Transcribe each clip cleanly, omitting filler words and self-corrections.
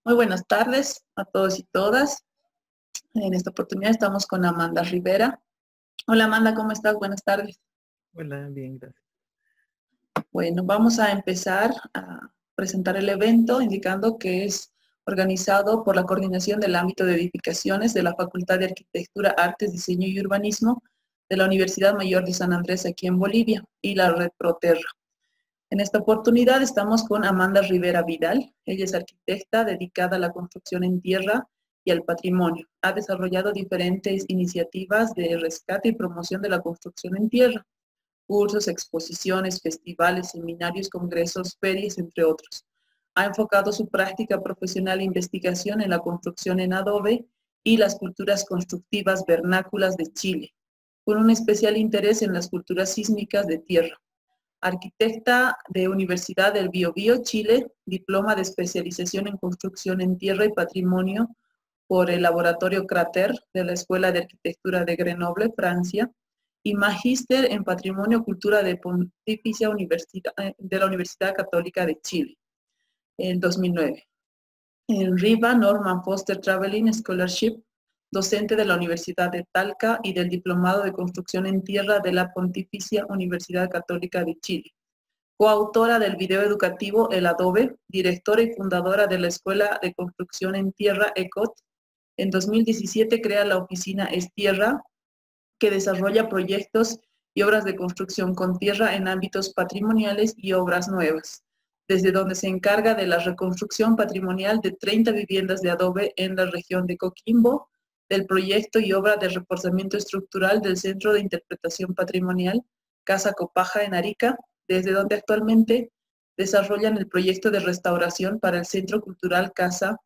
Muy buenas tardes a todos y todas. En esta oportunidad estamos con Amanda Rivera. Hola Amanda, ¿cómo estás? Buenas tardes. Hola, bien, gracias. Bueno, vamos a empezar a presentar el evento indicando que es organizado por la Coordinación del Ámbito de Edificaciones de la Facultad de Arquitectura, Artes, Diseño y Urbanismo de la Universidad Mayor de San Andrés aquí en Bolivia y la Red Proterra. En esta oportunidad estamos con Amanda Rivera Vidal. Ella es arquitecta dedicada a la construcción en tierra y al patrimonio. Ha desarrollado diferentes iniciativas de rescate y promoción de la construcción en tierra, cursos, exposiciones, festivales, seminarios, congresos, ferias, entre otros. Ha enfocado su práctica profesional e investigación en la construcción en adobe y las culturas constructivas vernáculas de Chile, con un especial interés en las culturas sísmicas de tierra. Arquitecta de Universidad del Biobío, Chile, diploma de especialización en construcción en tierra y patrimonio por el Laboratorio Crater de la Escuela de Arquitectura de Grenoble, Francia, y magíster en Patrimonio Cultura de Pontificia Universidad, de la Universidad Católica de Chile, en 2009. En RIVA, Norman Foster Traveling Scholarship, docente de la Universidad de Talca y del Diplomado de Construcción en Tierra de la Pontificia Universidad Católica de Chile. Coautora del video educativo El Adobe, directora y fundadora de la Escuela de Construcción en Tierra ECOT. En 2017 crea la oficina Estierra, que desarrolla proyectos y obras de construcción con tierra en ámbitos patrimoniales y obras nuevas, desde donde se encarga de la reconstrucción patrimonial de 30 viviendas de adobe en la región de Coquimbo, del proyecto y obra de reforzamiento estructural del Centro de Interpretación Patrimonial Casa Copaja en Arica, desde donde actualmente desarrollan el proyecto de restauración para el Centro Cultural Casa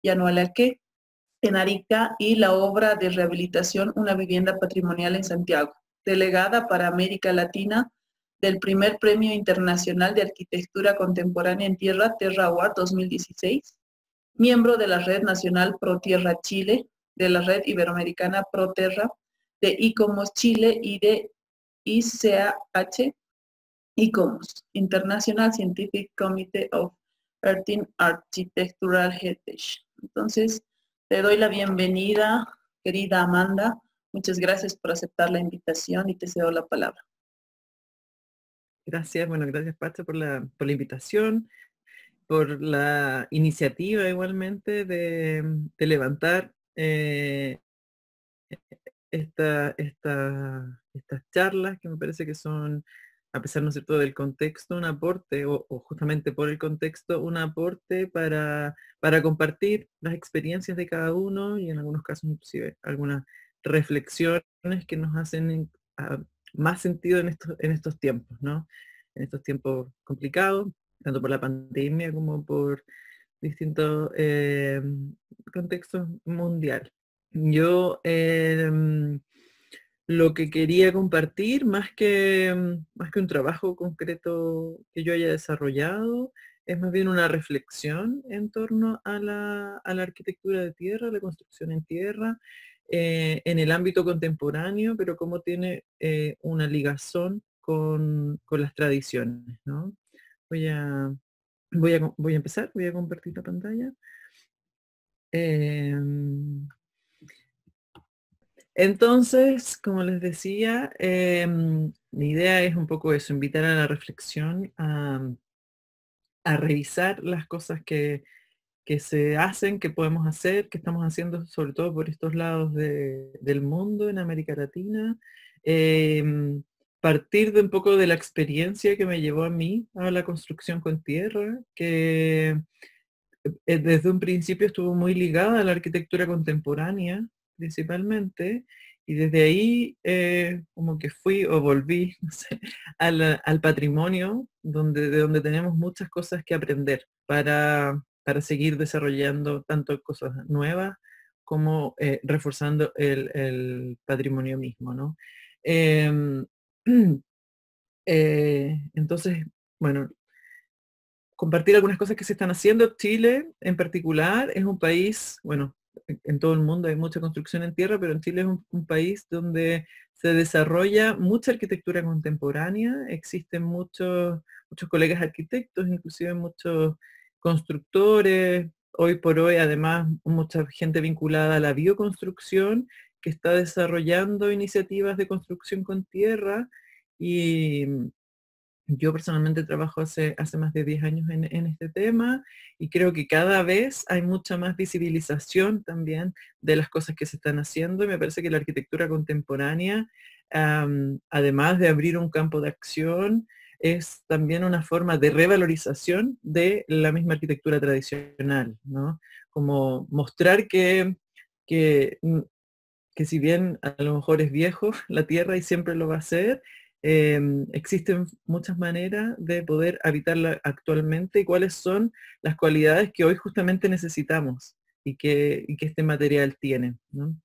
Yanualaque en Arica y la obra de rehabilitación Una vivienda patrimonial en Santiago, delegada para América Latina del primer Premio Internacional de Arquitectura Contemporánea en Tierra, Terra Award 2016, miembro de la Red Nacional Pro Tierra Chile, de la Red Iberoamericana Pro Terra, de ICOMOS Chile y de ICAH ICOMOS, International Scientific Committee of Earthing Architectural Heritage. Entonces, te doy la bienvenida, querida Amanda. Muchas gracias por aceptar la invitación y te cedo la palabra. Gracias, bueno, gracias Pacha por la invitación, por la iniciativa igualmente de levantar estas charlas que me parece que son, a pesar, ¿no es cierto?, del contexto, un aporte, o justamente por el contexto, un aporte para compartir las experiencias de cada uno y en algunos casos inclusive algunas reflexiones que nos hacen más sentido en estos tiempos, ¿no? En estos tiempos complicados, tanto por la pandemia como por distintos contextos mundiales. Yo lo que quería compartir, más que un trabajo concreto que yo haya desarrollado, es más bien una reflexión en torno a la arquitectura de tierra, la construcción en tierra, en el ámbito contemporáneo, pero cómo tiene una ligazón con las tradiciones, ¿no? Voy a, voy a empezar, voy a compartir la pantalla. Entonces, como les decía, mi idea es un poco eso, invitar a la reflexión, a revisar las cosas que se hacen, que podemos hacer, que estamos haciendo sobre todo por estos lados del mundo, en América Latina. Partir de un poco de la experiencia que me llevó a mí a la construcción con tierra, que desde un principio estuvo muy ligada a la arquitectura contemporánea, principalmente, y desde ahí como que fui o volví, no sé, al patrimonio, de donde tenemos muchas cosas que aprender para seguir desarrollando tanto cosas nuevas como reforzando el patrimonio mismo, ¿no? Em, entonces, bueno, compartir algunas cosas que se están haciendo. Chile, en particular, es un país, bueno, en todo el mundo hay mucha construcción en tierra, pero en Chile es un país donde se desarrolla mucha arquitectura contemporánea, existen muchos colegas arquitectos, inclusive muchos constructores, hoy por hoy, además, mucha gente vinculada a la bioconstrucción que está desarrollando iniciativas de construcción con tierra y yo personalmente trabajo hace más de 10 años en este tema y creo que cada vez hay mucha más visibilización también de las cosas que se están haciendo y me parece que la arquitectura contemporánea, además de abrir un campo de acción, es también una forma de revalorización de la misma arquitectura tradicional, ¿no? Como mostrar que, mm, que si bien a lo mejor es viejo la tierra y siempre lo va a ser, existen muchas maneras de poder habitarla actualmente y cuáles son las cualidades que hoy justamente necesitamos y que este material tiene, ¿no?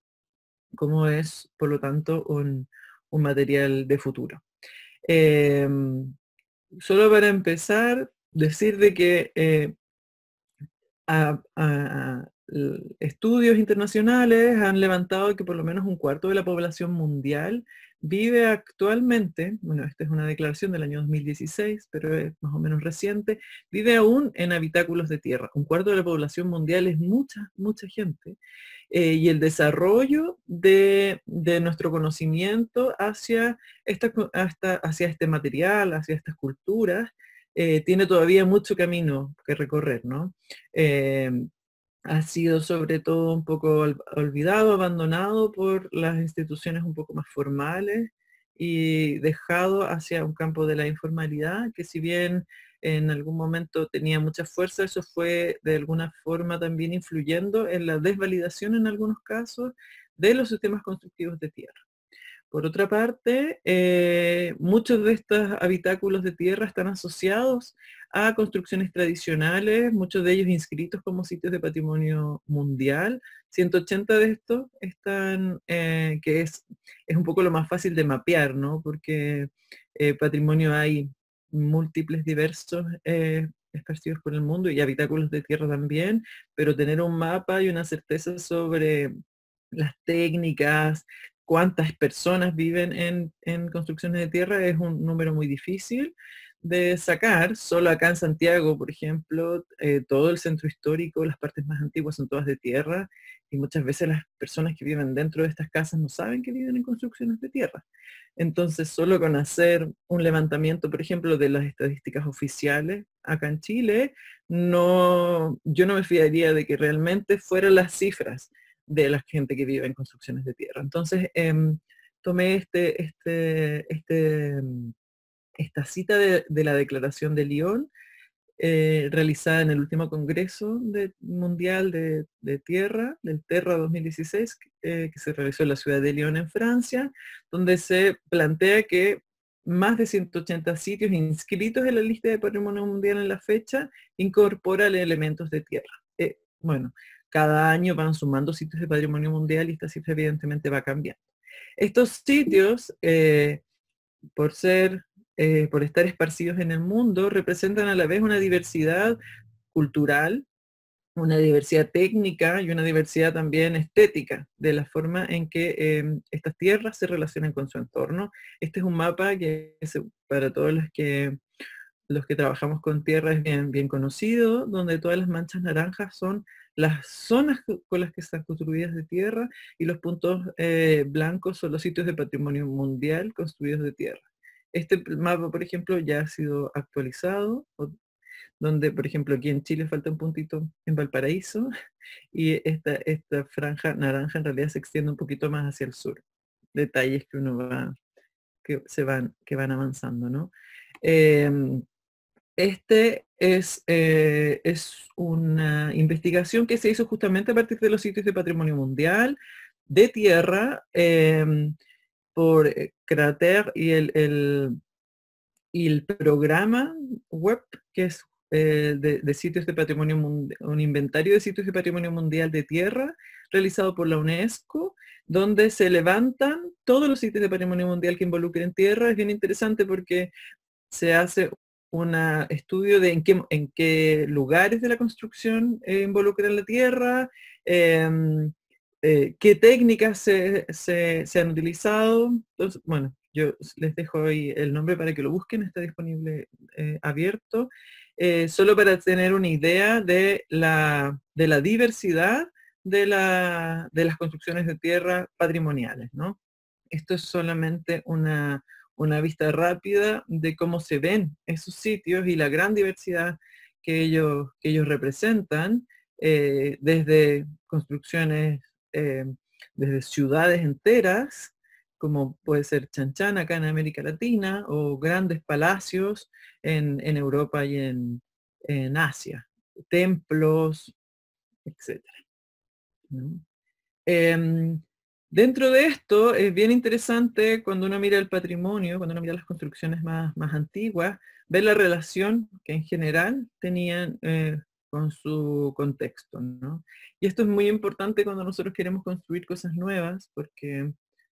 Cómo es, por lo tanto, un material de futuro. Em, Solo para empezar, decir de que estudios internacionales han levantado que por lo menos un cuarto de la población mundial vive actualmente, bueno, esta es una declaración del año 2016, pero es más o menos reciente, vive aún en habitáculos de tierra. Un cuarto de la población mundial es mucha, mucha gente. Y el desarrollo de nuestro conocimiento hacia este material, hacia estas culturas, tiene todavía mucho camino que recorrer, ¿no? Eh, ha sido sobre todo un poco olvidado, abandonado por las instituciones un poco más formales y dejado hacia un campo de la informalidad, que si bien en algún momento tenía mucha fuerza, eso fue de alguna forma también influyendo en la desvalidación en algunos casos de los sistemas constructivos de tierra. Por otra parte, muchos de estos habitáculos de tierra están asociados a construcciones tradicionales, muchos de ellos inscritos como sitios de patrimonio mundial. 180 de estos están, que es un poco lo más fácil de mapear, ¿no? Porque patrimonio hay múltiples, diversos, esparcidos por el mundo y habitáculos de tierra también, pero tener un mapa y una certeza sobre las técnicas, cuántas personas viven en construcciones de tierra es un número muy difícil de sacar. Solo acá en Santiago, por ejemplo, todo el centro histórico, las partes más antiguas son todas de tierra y muchas veces las personas que viven dentro de estas casas no saben que viven en construcciones de tierra. Entonces, solo con hacer un levantamiento, por ejemplo, de las estadísticas oficiales acá en Chile, no, yo no me fiaría de que realmente fueran las cifras de la gente que vive en construcciones de tierra. Entonces, tomé esta cita de la Declaración de Lyon, realizada en el último Congreso Mundial de Tierra, del Terra 2016, que se realizó en la ciudad de Lyon, en Francia, donde se plantea que más de 180 sitios inscritos en la lista de Patrimonio Mundial en la fecha incorporan elementos de tierra. Bueno, cada año van sumando sitios de Patrimonio Mundial y esta cifra evidentemente va cambiando. Estos sitios, por por estar esparcidos en el mundo, representan a la vez una diversidad cultural, una diversidad técnica y una diversidad también estética de la forma en que estas tierras se relacionan con su entorno. Este es un mapa que para todos los que trabajamos con tierra es bien, bien conocido, donde todas las manchas naranjas son las zonas con las que están construidas de tierra y los puntos blancos son los sitios de patrimonio mundial construidos de tierra. Este mapa, por ejemplo, ya ha sido actualizado, donde, por ejemplo, aquí en Chile falta un puntito en Valparaíso y esta franja naranja en realidad se extiende un poquito más hacia el sur. Detalles que uno va, que van avanzando, ¿no? Es una investigación que se hizo justamente a partir de los sitios de patrimonio mundial de tierra por Crater y el programa web que es de sitios de patrimonio mundial, un inventario de sitios de patrimonio mundial de tierra realizado por la UNESCO, donde se levantan todos los sitios de patrimonio mundial que involucren tierra. Es bien interesante porque se hace un estudio de en qué lugares de la construcción involucran la tierra, qué técnicas se han utilizado. Entonces, bueno, yo les dejo ahí el nombre para que lo busquen, está disponible abierto, solo para tener una idea de la diversidad de las construcciones de tierra patrimoniales, ¿no? Esto es solamente una vista rápida de cómo se ven esos sitios y la gran diversidad que ellos representan, desde construcciones, eh, desde ciudades enteras, como puede ser Chan acá en América Latina, o grandes palacios en Europa y en Asia, templos, etcétera, ¿no? Em, Dentro de esto es bien interesante cuando uno mira el patrimonio, cuando uno mira las construcciones más antiguas, ver la relación que en general tenían con su contexto, ¿no? Y esto es muy importante cuando nosotros queremos construir cosas nuevas, porque,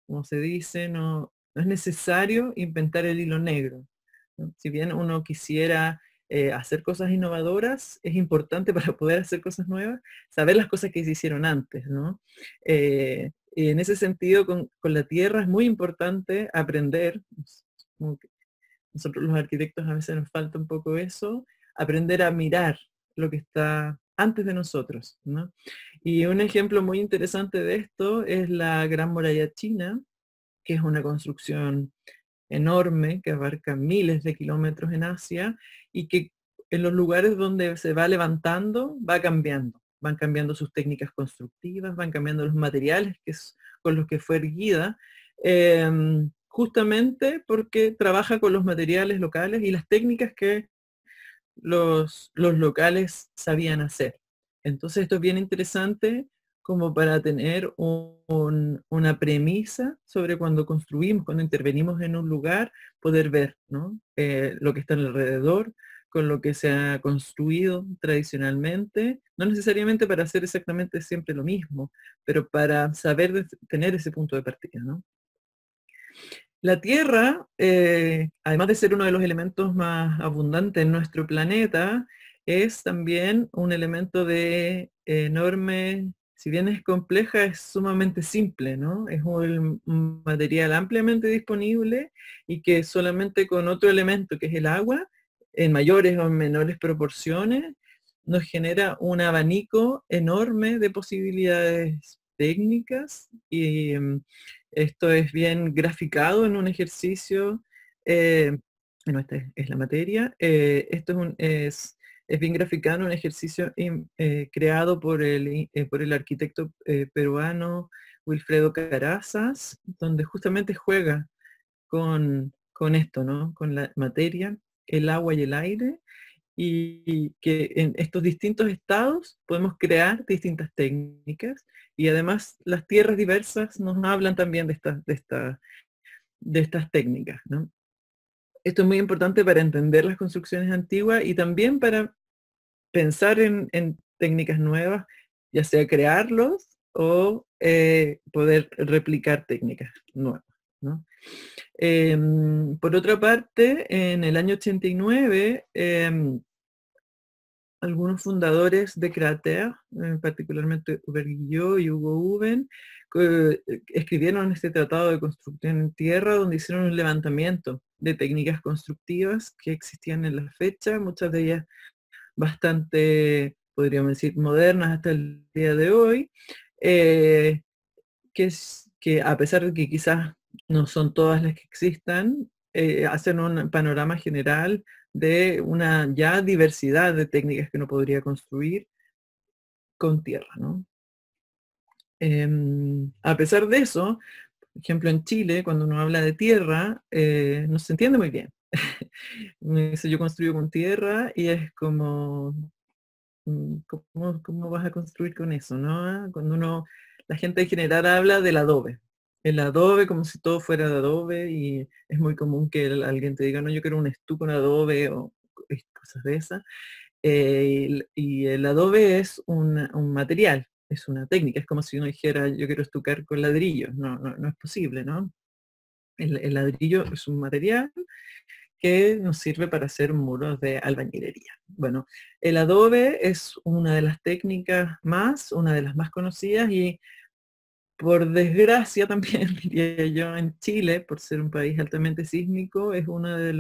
como se dice, no es necesario inventar el hilo negro, ¿no? Si bien uno quisiera hacer cosas innovadoras, es importante para poder hacer cosas nuevas, saber las cosas que se hicieron antes, ¿no? Y en ese sentido, con la tierra es muy importante aprender, como que nosotros los arquitectos a veces nos falta un poco eso, aprender a mirar lo que está antes de nosotros, ¿no? Y un ejemplo muy interesante de esto es la Gran Muralla China, que es una construcción enorme que abarca miles de kilómetros en Asia y que en los lugares donde se va levantando va cambiando. Van cambiando sus técnicas constructivas, van cambiando los materiales con los que fue erguida, justamente porque trabaja con los materiales locales y las técnicas que los locales sabían hacer. Entonces esto es bien interesante como para tener una premisa sobre cuando construimos, cuando intervenimos en un lugar, poder ver, ¿no? Lo que está alrededor, con lo que se ha construido tradicionalmente, no necesariamente para hacer exactamente siempre lo mismo, pero para saber tener ese punto de partida, ¿no? La Tierra, además de ser uno de los elementos más abundantes en nuestro planeta, es también un elemento de enorme, si bien es compleja, es sumamente simple, ¿no? Es un material ampliamente disponible y que solamente con otro elemento, que es el agua, en mayores o en menores proporciones, nos genera un abanico enorme de posibilidades técnicas y esto es bien graficado en un ejercicio, bueno, esta es la materia, esto es bien graficado en un ejercicio creado por el arquitecto peruano Wilfredo Carazas, donde justamente juega con esto, ¿no? Con la materia, el agua y el aire, y que en estos distintos estados podemos crear distintas técnicas y además las tierras diversas nos hablan también de estas técnicas, ¿no? Esto es muy importante para entender las construcciones antiguas y también para pensar en técnicas nuevas, ya sea crearlos o poder replicar técnicas nuevas, ¿no? Por otra parte, en el año 89, algunos fundadores de Crater, particularmente Hubert Guillot y Hugo Uben, escribieron este tratado de construcción en tierra donde hicieron un levantamiento de técnicas constructivas que existían en la fecha, muchas de ellas bastante, podríamos decir, modernas hasta el día de hoy, eh, que a pesar de que quizás no son todas las que existan, hacen un panorama general de una ya diversidad de técnicas que uno podría construir con tierra, ¿no? A pesar de eso, por ejemplo en Chile, cuando uno habla de tierra, no se entiende muy bien. Me dice, yo construyo con tierra y es como, ¿cómo vas a construir con eso, no? La gente en general habla del adobe. El adobe como si todo fuera de adobe y es muy común que alguien te diga, no, yo quiero un estuco en adobe o cosas de esas. Y el adobe es un material, es una técnica, es como si uno dijera, yo quiero estucar con ladrillos, no es posible, ¿no? El ladrillo es un material que nos sirve para hacer muros de albañilería. Bueno, el adobe es una de las técnicas una de las más conocidas y por desgracia también, diría yo, en Chile, por ser un país altamente sísmico, es uno de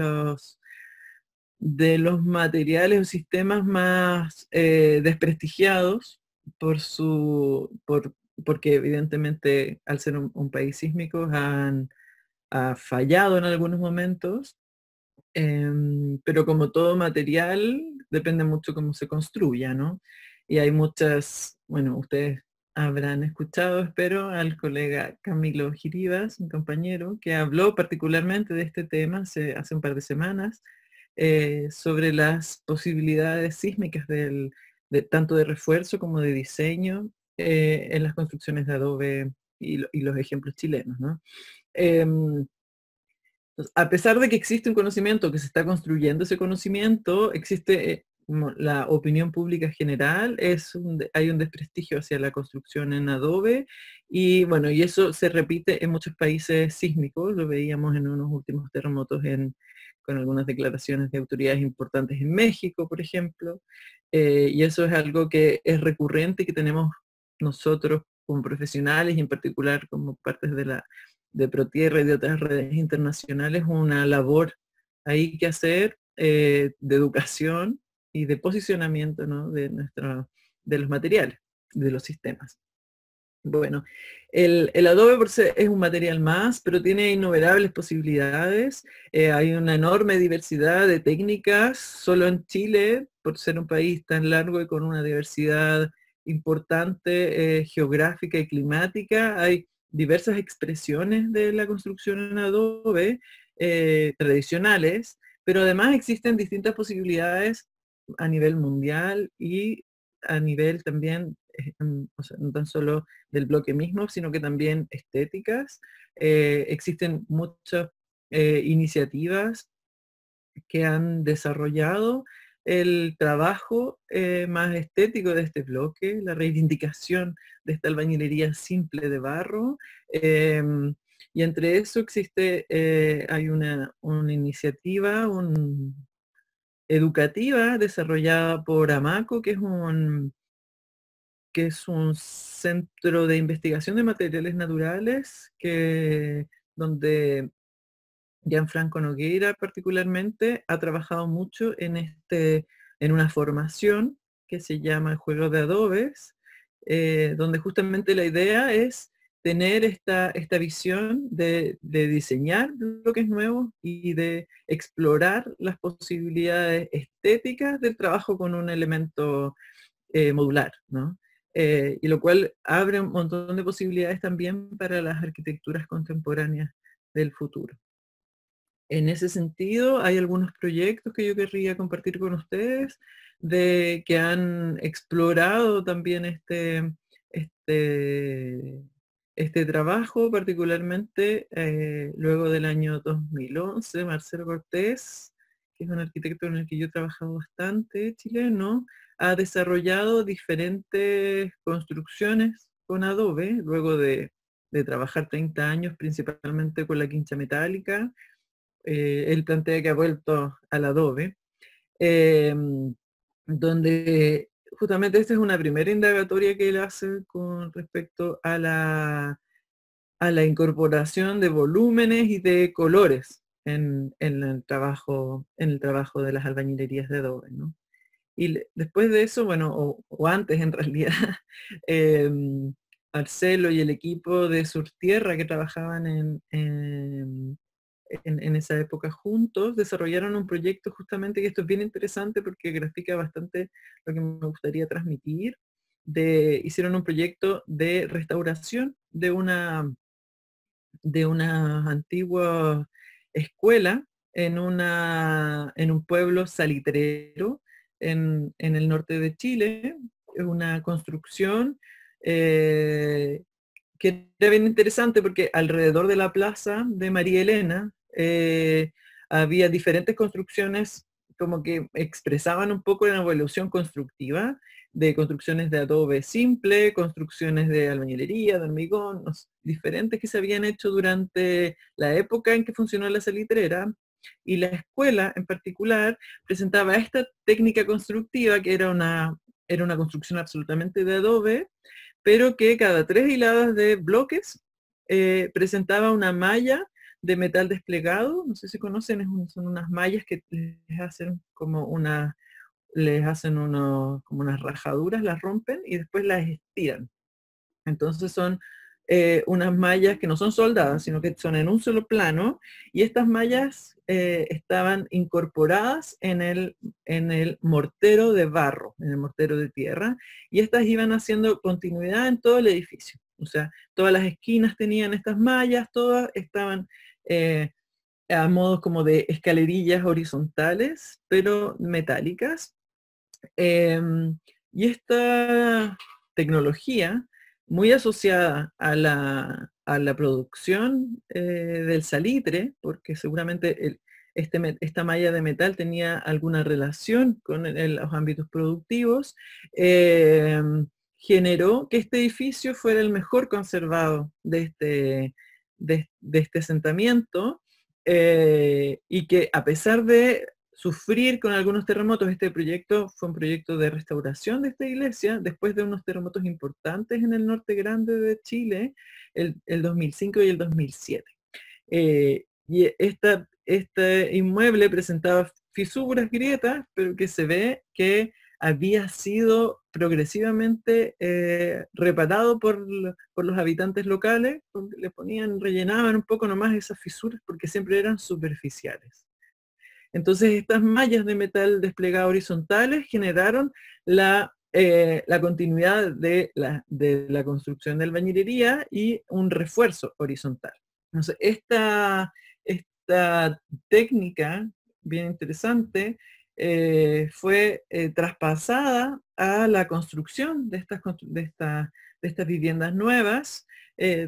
los materiales o sistemas más desprestigiados porque evidentemente al ser un país sísmico ha fallado en algunos momentos, pero como todo material depende mucho cómo se construya, ¿no? Y hay muchas, bueno, ustedes habrán escuchado, espero, al colega Camilo Giribas, un compañero, que habló particularmente de este tema hace un par de semanas, sobre las posibilidades sísmicas tanto de refuerzo como de diseño en las construcciones de adobe y los ejemplos chilenos, ¿no? Em, entonces, a pesar de que existe un conocimiento, que se está construyendo ese conocimiento, existe como la opinión pública general, hay un desprestigio hacia la construcción en adobe y bueno, y eso se repite en muchos países sísmicos, lo veíamos en unos últimos terremotos con algunas declaraciones de autoridades importantes en México, por ejemplo, y eso es algo que es recurrente y que tenemos nosotros como profesionales y en particular como partes de ProTierra y de otras redes internacionales, una labor ahí que hacer de educación y de posicionamiento, ¿no? de los materiales, de los sistemas. Bueno, el adobe por sí es un material más, pero tiene innumerables posibilidades. Hay una enorme diversidad de técnicas. Solo en Chile, por ser un país tan largo y con una diversidad importante geográfica y climática, hay diversas expresiones de la construcción en adobe tradicionales, pero además existen distintas posibilidades a nivel mundial y a nivel también, o sea, no tan solo del bloque mismo, sino que también estéticas. Existen muchas iniciativas que han desarrollado el trabajo más estético de este bloque, la reivindicación de esta albañilería simple de barro. Y entre eso hay una iniciativa educativa desarrollada por AMACO, que es un centro de investigación de materiales naturales donde Gianfranco Nogueira particularmente ha trabajado mucho en una formación que se llama el juego de adobes, donde justamente la idea es tener esta visión de diseñar bloques nuevos y de explorar las posibilidades estéticas del trabajo con un elemento modular, ¿no? Y lo cual abre un montón de posibilidades también para las arquitecturas contemporáneas del futuro. En ese sentido, hay algunos proyectos que yo querría compartir con ustedes que han explorado también este trabajo, particularmente luego del año 2011, Marcelo Cortés, que es un arquitecto en el que yo he trabajado bastante, chileno, ha desarrollado diferentes construcciones con adobe, luego de trabajar 30 años principalmente con la quincha metálica. Él plantea que ha vuelto al adobe, eh, donde justamente esta es una primera indagatoria que él hace con respecto a la incorporación de volúmenes y de colores en el trabajo de las albañilerías de adobe, ¿no? Y después de eso, bueno, o antes en realidad, Marcelo y el equipo de Surtierra que trabajaban en esa época juntos, desarrollaron un proyecto justamente, que esto es bien interesante porque grafica bastante lo que me gustaría transmitir. Hicieron un proyecto de restauración de una antigua escuela en un pueblo salitrero en el norte de Chile. Es una construcción que era bien interesante porque alrededor de la plaza de María Elena había diferentes construcciones como que expresaban un poco la evolución constructiva de construcciones de adobe simple, construcciones de albañilería, de hormigón, diferentes que se habían hecho durante la época en que funcionó la salitrera. Y la escuela en particular presentaba esta técnica constructiva que era una construcción absolutamente de adobe, pero que cada 3 hiladas de bloques presentaba una malla de metal desplegado. No sé si conocen, son unas mallas que les hacen como como unas rajaduras, las rompen y después las estiran. Entonces son unas mallas que no son soldadas, sino que son en un solo plano, y estas mallas estaban incorporadas en el mortero de barro, en el mortero de tierra, y estas iban haciendo continuidad en todo el edificio. O sea, todas las esquinas tenían estas mallas, todas estaban a modo como de escalerillas horizontales, pero metálicas. Y esta tecnología, muy asociada a la producción del salitre, porque seguramente esta malla de metal tenía alguna relación con los ámbitos productivos, generó que este edificio fuera el mejor conservado de este asentamiento, y que a pesar de sufrir con algunos terremotos, este proyecto fue un proyecto de restauración de esta iglesia después de unos terremotos importantes en el norte grande de Chile, el 2005 y el 2007. Y este inmueble presentaba fisuras, grietas, pero que se ve que había sido progresivamente reparado por los habitantes locales, porque le rellenaban un poco nomás esas fisuras porque siempre eran superficiales. Entonces estas mallas de metal desplegadas horizontales generaron la continuidad de la construcción de albañilería y un refuerzo horizontal. Entonces esta técnica bien interesante fue traspasada a la construcción de estas viviendas nuevas,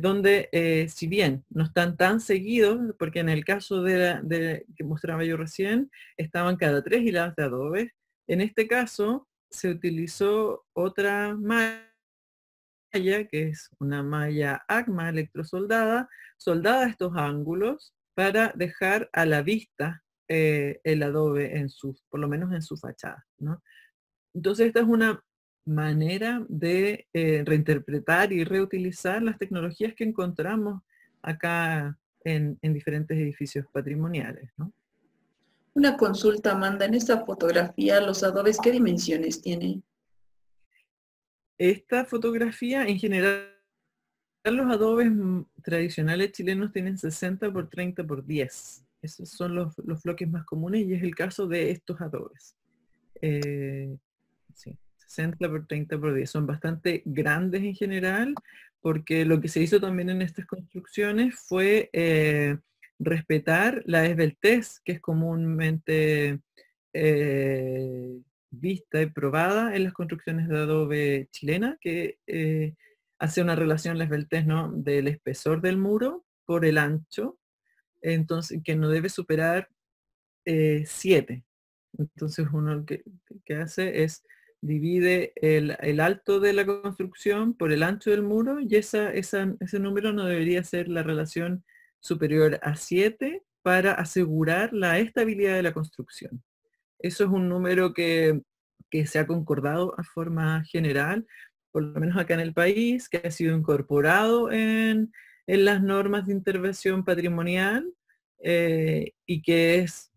donde si bien no están tan seguidos, porque en el caso que mostraba yo recién, estaban cada 3 hiladas de adobe, en este caso se utilizó otra malla, que es una malla ACMA electrosoldada, soldada a estos ángulos para dejar a la vista el adobe por lo menos en su fachada, ¿no? Entonces esta es una manera de reinterpretar y reutilizar las tecnologías que encontramos acá en diferentes edificios patrimoniales, ¿no? Una consulta, Amanda. En esta fotografía, ¿los adobes qué dimensiones tienen? Esta fotografía, en general, los adobes tradicionales chilenos tienen 60 por 30 por 10. Esos son los bloques más comunes y es el caso de estos adobes. Sí, 60 por 30 por 10. Son bastante grandes en general, porque lo que se hizo también en estas construcciones fue respetar la esbeltez, que es comúnmente vista y probada en las construcciones de adobe chilena, que hace una relación la esbeltez, ¿no?, del espesor del muro por el ancho, entonces que no debe superar 7. Entonces uno lo que hace es divide el alto de la construcción por el ancho del muro, y ese número no debería ser la relación superior a 7 para asegurar la estabilidad de la construcción. Eso es un número que se ha concordado a forma general, por lo menos acá en el país, que ha sido incorporado en las normas de intervención patrimonial, y que es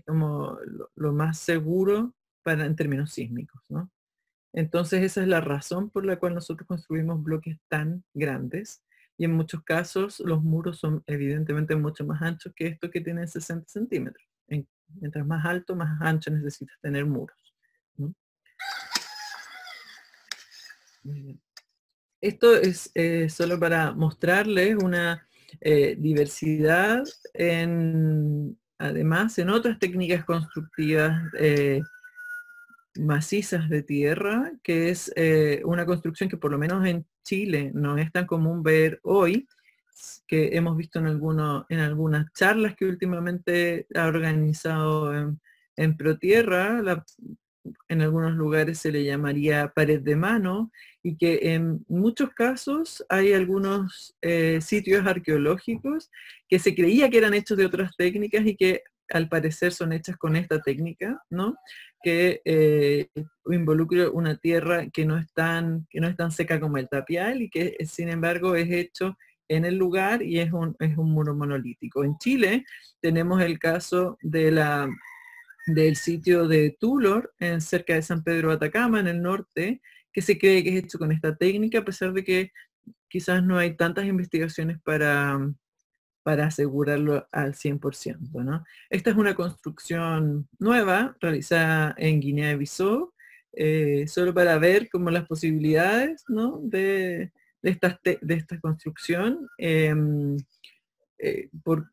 como lo más seguro en términos sísmicos, ¿no? Entonces esa es la razón por la cual nosotros construimos bloques tan grandes, y en muchos casos los muros son evidentemente mucho más anchos que estos que tienen 60 centímetros. Mientras más alto, más ancho necesitas tener muros, ¿no? Muy bien. Esto es solo para mostrarles una diversidad además en otras técnicas constructivas macizas de tierra, que es una construcción que por lo menos en Chile no es tan común ver hoy, que hemos visto en algunas charlas que últimamente ha organizado en ProTierra. En algunos lugares se le llamaría pared de mano, y que en muchos casos hay algunos sitios arqueológicos que se creía que eran hechos de otras técnicas y que al parecer son hechas con esta técnica, ¿no? Que involucra una tierra que no es tan seca como el tapial y que sin embargo es hecho en el lugar y es un muro monolítico. En Chile tenemos el caso del sitio de Tulor, cerca de San Pedro de Atacama, en el norte, que se cree que es hecho con esta técnica, a pesar de que quizás no hay tantas investigaciones para asegurarlo al 100%, ¿no? Esta es una construcción nueva, realizada en Guinea-Bissau, solo para ver como las posibilidades, ¿no? de esta construcción.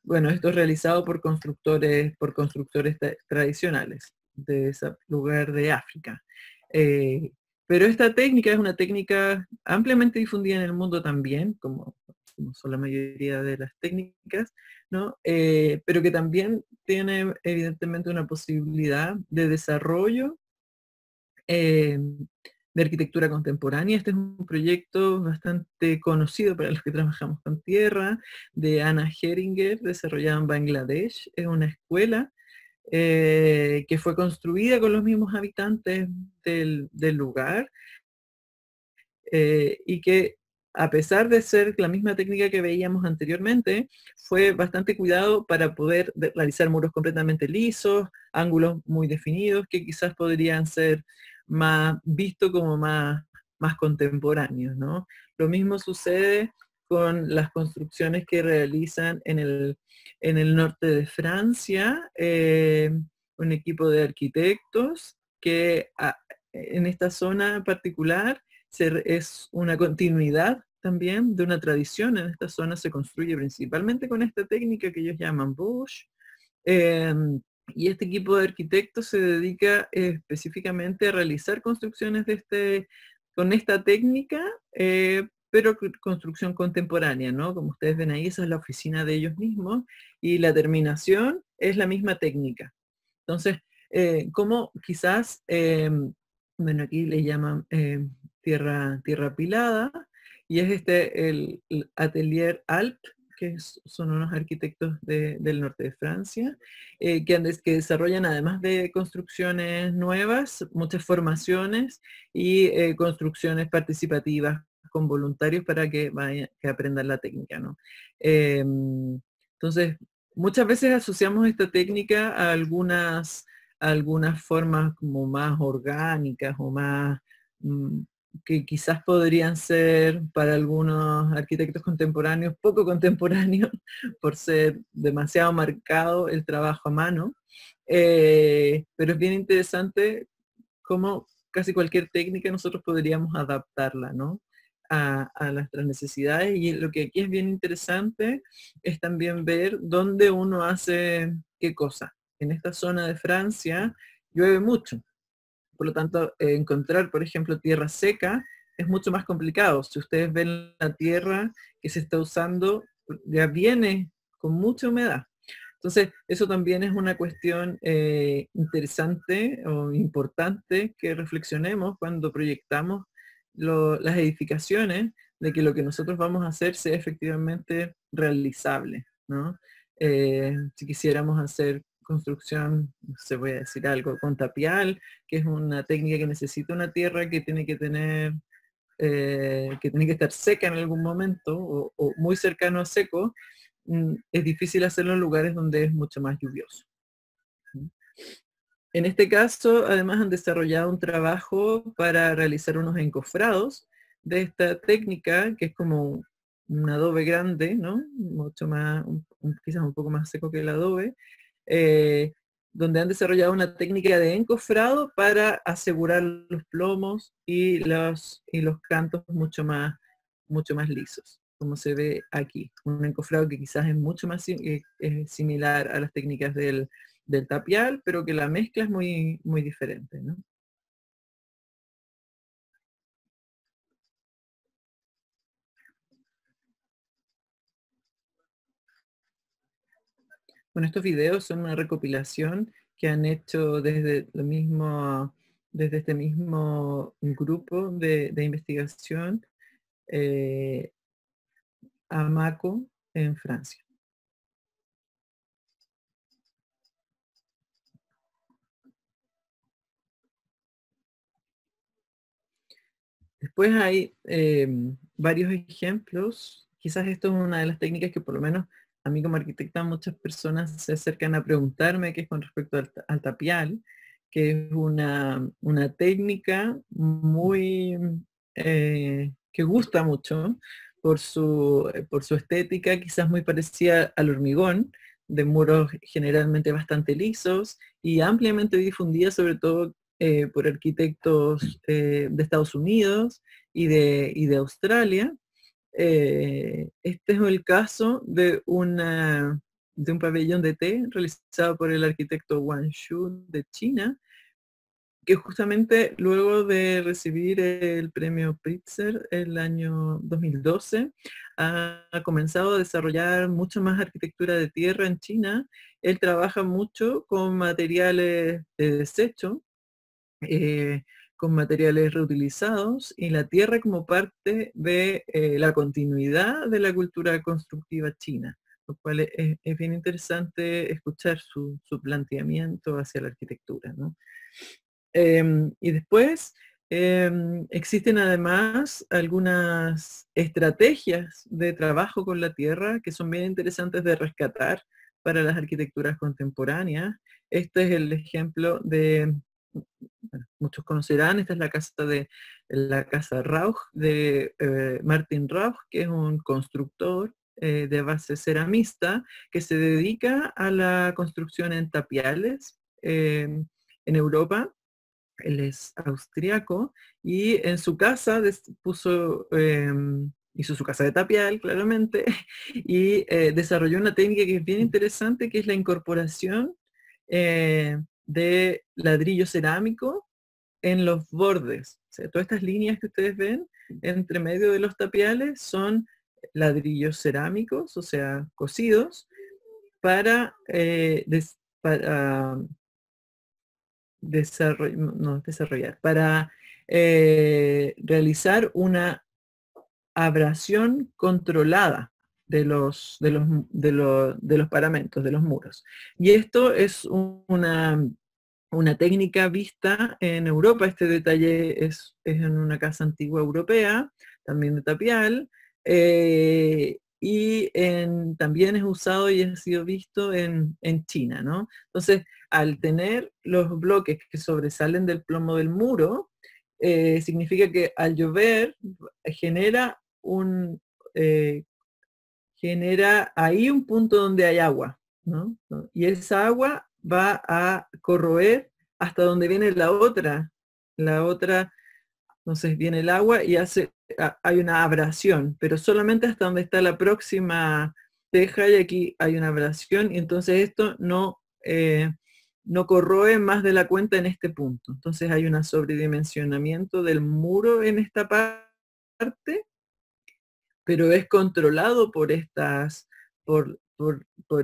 Bueno, esto es realizado por constructores tradicionales de ese lugar de África. Eh, pero esta técnica es una técnica ampliamente difundida en el mundo también, como son la mayoría de las técnicas, ¿no? Pero que también tiene evidentemente una posibilidad de desarrollo eh, de arquitectura contemporánea. Este es un proyecto bastante conocido para los que trabajamos con tierra, de Anna Heringer, desarrollada en Bangladesh. Es una escuela que fue construida con los mismos habitantes del lugar y que a pesar de ser la misma técnica que veíamos anteriormente, fue bastante cuidado para poder realizar muros completamente lisos, ángulos muy definidos, que quizás podrían ser más vistos como más contemporáneos, ¿no? Lo mismo sucede con las construcciones que realizan en el norte de Francia, un equipo de arquitectos que en esta zona en particular es una continuidad también de una tradición. En esta zona se construye principalmente con esta técnica que ellos llaman Bush. Eh, y este equipo de arquitectos se dedica específicamente a realizar construcciones con esta técnica, pero construcción contemporánea, ¿no? Como ustedes ven ahí, esa es la oficina de ellos mismos y la terminación es la misma técnica. Entonces, como quizás, bueno, aquí le llaman tierra pilada, y es el Atelier Alp, son unos arquitectos del norte de Francia, que desarrollan además de construcciones nuevas, muchas formaciones y construcciones participativas con voluntarios para que aprendan la técnica, ¿no? Entonces, muchas veces asociamos esta técnica a algunas formas como más orgánicas o más que quizás podrían ser para algunos arquitectos contemporáneos poco contemporáneos por ser demasiado marcado el trabajo a mano. Pero es bien interesante cómo casi cualquier técnica nosotros podríamos adaptarla, ¿no? A nuestras necesidades, y lo que aquí es bien interesante es también ver dónde uno hace qué cosa. En esta zona de Francia llueve mucho, por lo tanto encontrar, por ejemplo, tierra seca es mucho más complicado. Si ustedes ven la tierra que se está usando, ya viene con mucha humedad. Entonces, eso también es una cuestión interesante o importante que reflexionemos cuando proyectamos las edificaciones, de que lo que nosotros vamos a hacer sea efectivamente realizable, ¿no? Si quisiéramos hacer construcción, no sé, voy a decir algo, con tapial, que es una técnica que necesita una tierra que tiene que tiene que estar seca en algún momento o muy cercano a seco, es difícil hacerlo en lugares donde es mucho más lluvioso. En este caso, además han desarrollado un trabajo para realizar unos encofrados de esta técnica, que es como un adobe grande, ¿no? Mucho más, quizás un poco más seco que el adobe, eh, donde han desarrollado una técnica de encofrado para asegurar los plomos y los cantos mucho más lisos, como se ve aquí. Un encofrado que quizás es mucho más es similar a las técnicas del tapial, pero que la mezcla es muy diferente, ¿no? Bueno, estos videos son una recopilación que han hecho desde este mismo grupo de investigación, eh, AMACO en Francia. Después hay varios ejemplos. Quizás esto es una de las técnicas que por lo menos a mí como arquitecta muchas personas se acercan a preguntarme, que es con respecto al tapial, que es una técnica muy que gusta mucho por su estética, quizás muy parecida al hormigón, de muros generalmente bastante lisos y ampliamente difundida, sobre todo por arquitectos de Estados Unidos y de Australia. Este es el caso de un pabellón de té realizado por el arquitecto Wang Shu de China, que justamente luego de recibir el premio Pritzker el año 2012, ha comenzado a desarrollar mucho más arquitectura de tierra en China. Él trabaja mucho con materiales de desecho, eh, con materiales reutilizados y la tierra como parte de la continuidad de la cultura constructiva china, lo cual es bien interesante escuchar su planteamiento hacia la arquitectura, ¿no? Y después existen además algunas estrategias de trabajo con la tierra que son bien interesantes de rescatar para las arquitecturas contemporáneas. Este es el ejemplo de, bueno, muchos conocerán, esta es la casa Rauch de Martin Rauch, que es un constructor de base ceramista que se dedica a la construcción en tapiales en Europa. Él es austriaco y en su casa hizo su casa de tapial, claramente, y desarrolló una técnica que es bien interesante, que es la incorporación de ladrillo cerámico en los bordes. O sea, todas estas líneas que ustedes ven entre medio de los tapiales son ladrillos cerámicos, o sea, cocidos, para desarrollar, para realizar una abrasión controlada de los paramentos, de los muros. Y esto es una técnica vista en Europa. Este detalle es en una casa antigua europea, también de tapial, y también es usado y ha sido visto en China, ¿no? Entonces, al tener los bloques que sobresalen del plomo del muro, significa que al llover genera eh, genera ahí un punto donde hay agua, ¿no? Y esa agua va a corroer hasta donde viene la otra, entonces viene el agua y hay una abrasión, pero solamente hasta donde está la próxima teja y aquí hay una abrasión y entonces esto no corroe más de la cuenta en este punto. Entonces hay un sobredimensionamiento del muro en esta parte, pero es controlado por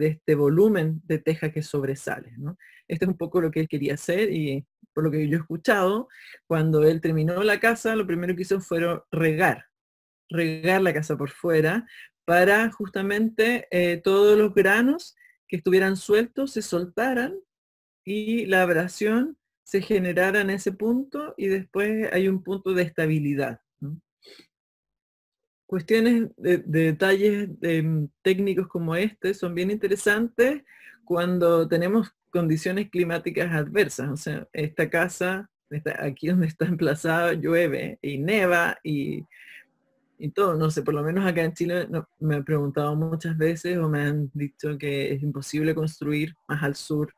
este volumen de teja que sobresale, ¿no? Este es un poco lo que él quería hacer y por lo que yo he escuchado, cuando él terminó la casa, lo primero que hizo fue regar la casa por fuera para justamente todos los granos que estuvieran sueltos se soltaran y la abrasión se generara en ese punto y después hay un punto de estabilidad, ¿no? Cuestiones de detalles técnicos como este son bien interesantes cuando tenemos condiciones climáticas adversas. O sea, esta casa, aquí donde está emplazada, llueve y neva y todo. No sé, por lo menos acá en Chile me han preguntado muchas veces o me han dicho que es imposible construir más al sur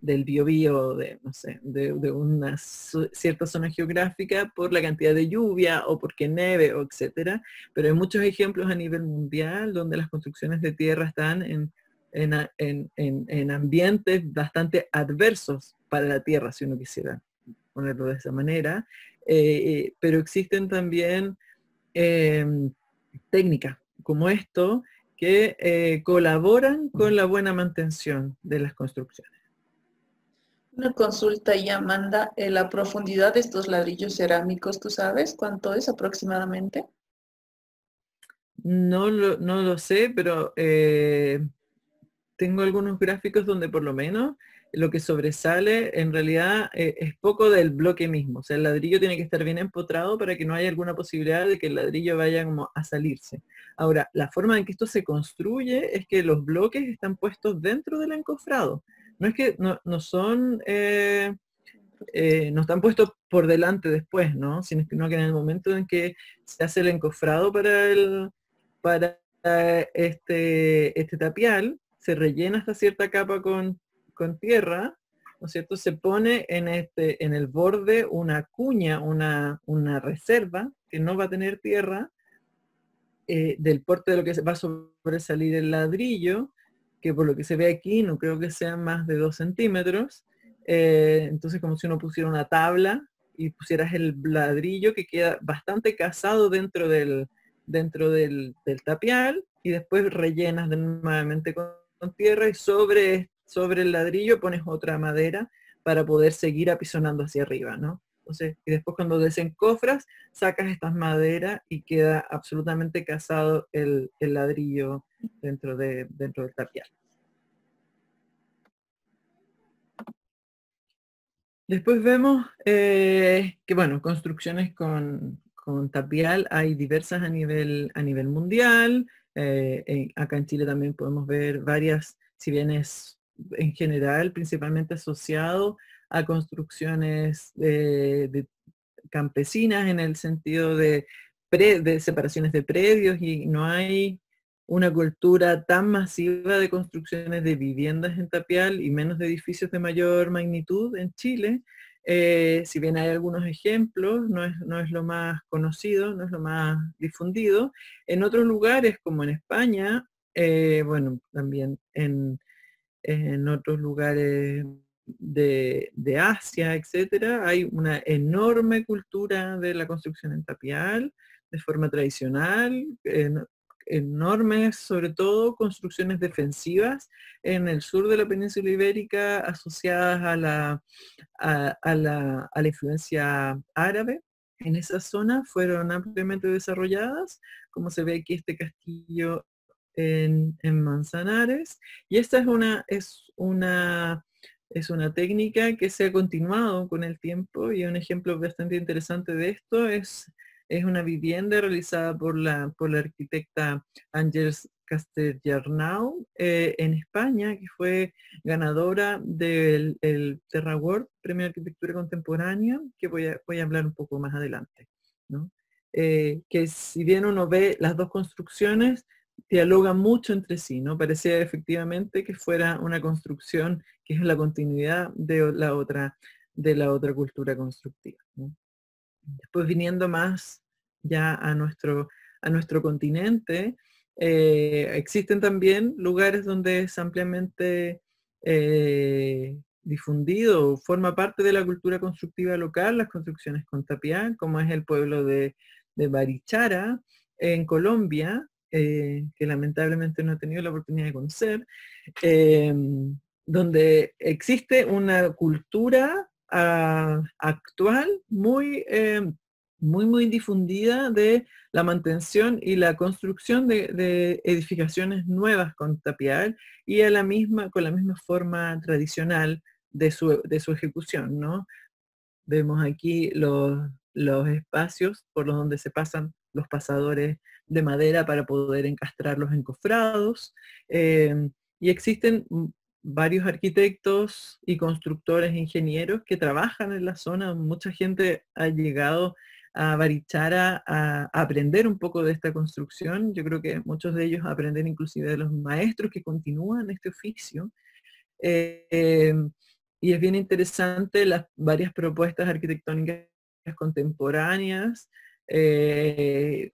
del Biobío, de, no sé, de una cierta zona geográfica por la cantidad de lluvia o porque neve o etcétera, pero hay muchos ejemplos a nivel mundial donde las construcciones de tierra están en ambientes bastante adversos para la tierra, si uno quisiera ponerlo de esa manera, pero existen también eh, técnicas como esto que colaboran con la buena mantención de las construcciones. Una consulta y Amanda, la profundidad de estos ladrillos cerámicos, ¿tú sabes cuánto es aproximadamente? No lo sé, pero tengo algunos gráficos donde por lo menos lo que sobresale en realidad es poco del bloque mismo. O sea, el ladrillo tiene que estar bien empotrado para que no haya alguna posibilidad de que el ladrillo vaya como a salirse. Ahora, la forma en que esto se construye es que los bloques están puestos dentro del encofrado. No es que no son, no están puestos por delante después, ¿no? Sino que en el momento en que se hace el encofrado para este tapial, se rellena esta cierta capa con tierra, ¿no es cierto? Se pone en el borde una cuña, una reserva que no va a tener tierra, del porte de lo que va a sobresalir el ladrillo, que por lo que se ve aquí no creo que sean más de 2 centímetros. Entonces como si uno pusiera una tabla y pusieras el ladrillo que queda bastante casado dentro del tapial, y después rellenas nuevamente con tierra, y sobre el ladrillo pones otra madera para poder seguir apisonando hacia arriba, ¿no? Entonces, y después cuando desencofras, sacas estas maderas y queda absolutamente casado el ladrillo dentro del tapial. Después vemos que, bueno, construcciones con tapial hay diversas a nivel mundial. Acá en Chile también podemos ver varias, si bien es en general principalmente asociado a construcciones de campesinas en el sentido de separaciones de predios, y no hay una cultura tan masiva de construcciones de viviendas en tapial y menos de edificios de mayor magnitud en Chile. Si bien hay algunos ejemplos, no es lo más conocido, no es lo más difundido. En otros lugares, como en España, bueno, también en otros lugares de Asia, etcétera, hay una enorme cultura de la construcción en tapial, de forma tradicional, enormes, sobre todo, construcciones defensivas en el sur de la península ibérica asociadas a la influencia árabe. En esa zona fueron ampliamente desarrolladas, como se ve aquí este castillo en Manzanares, y esta es una técnica que se ha continuado con el tiempo, y un ejemplo bastante interesante de esto es una vivienda realizada por la arquitecta Àngels Castellarnau en España, que fue ganadora del el Terra World, Premio de Arquitectura Contemporánea, que voy a hablar un poco más adelante, ¿no? Que si bien uno ve las dos construcciones, dialogan mucho entre sí, ¿no? Parecía efectivamente que fuera una construcción que es la continuidad de la otra cultura constructiva, ¿no? Después, viniendo más ya a nuestro continente, existen también lugares donde es ampliamente difundido, forma parte de la cultura constructiva local, las construcciones con tapial, como es el pueblo de Barichara, en Colombia, que lamentablemente no he tenido la oportunidad de conocer, eh, donde existe una cultura actual muy difundida de la mantención y la construcción de edificaciones nuevas con tapial, y con la misma forma tradicional de su ejecución, ¿no? Vemos aquí los espacios por los donde se pasan los pasadores de madera para poder encastrar los encofrados. Y existen varios arquitectos y constructores, ingenieros que trabajan en la zona. Mucha gente ha llegado a Barichara a aprender un poco de esta construcción. Yo creo que muchos de ellos aprenden inclusive de los maestros que continúan este oficio. Eh, y es bien interesante las varias propuestas arquitectónicas contemporáneas.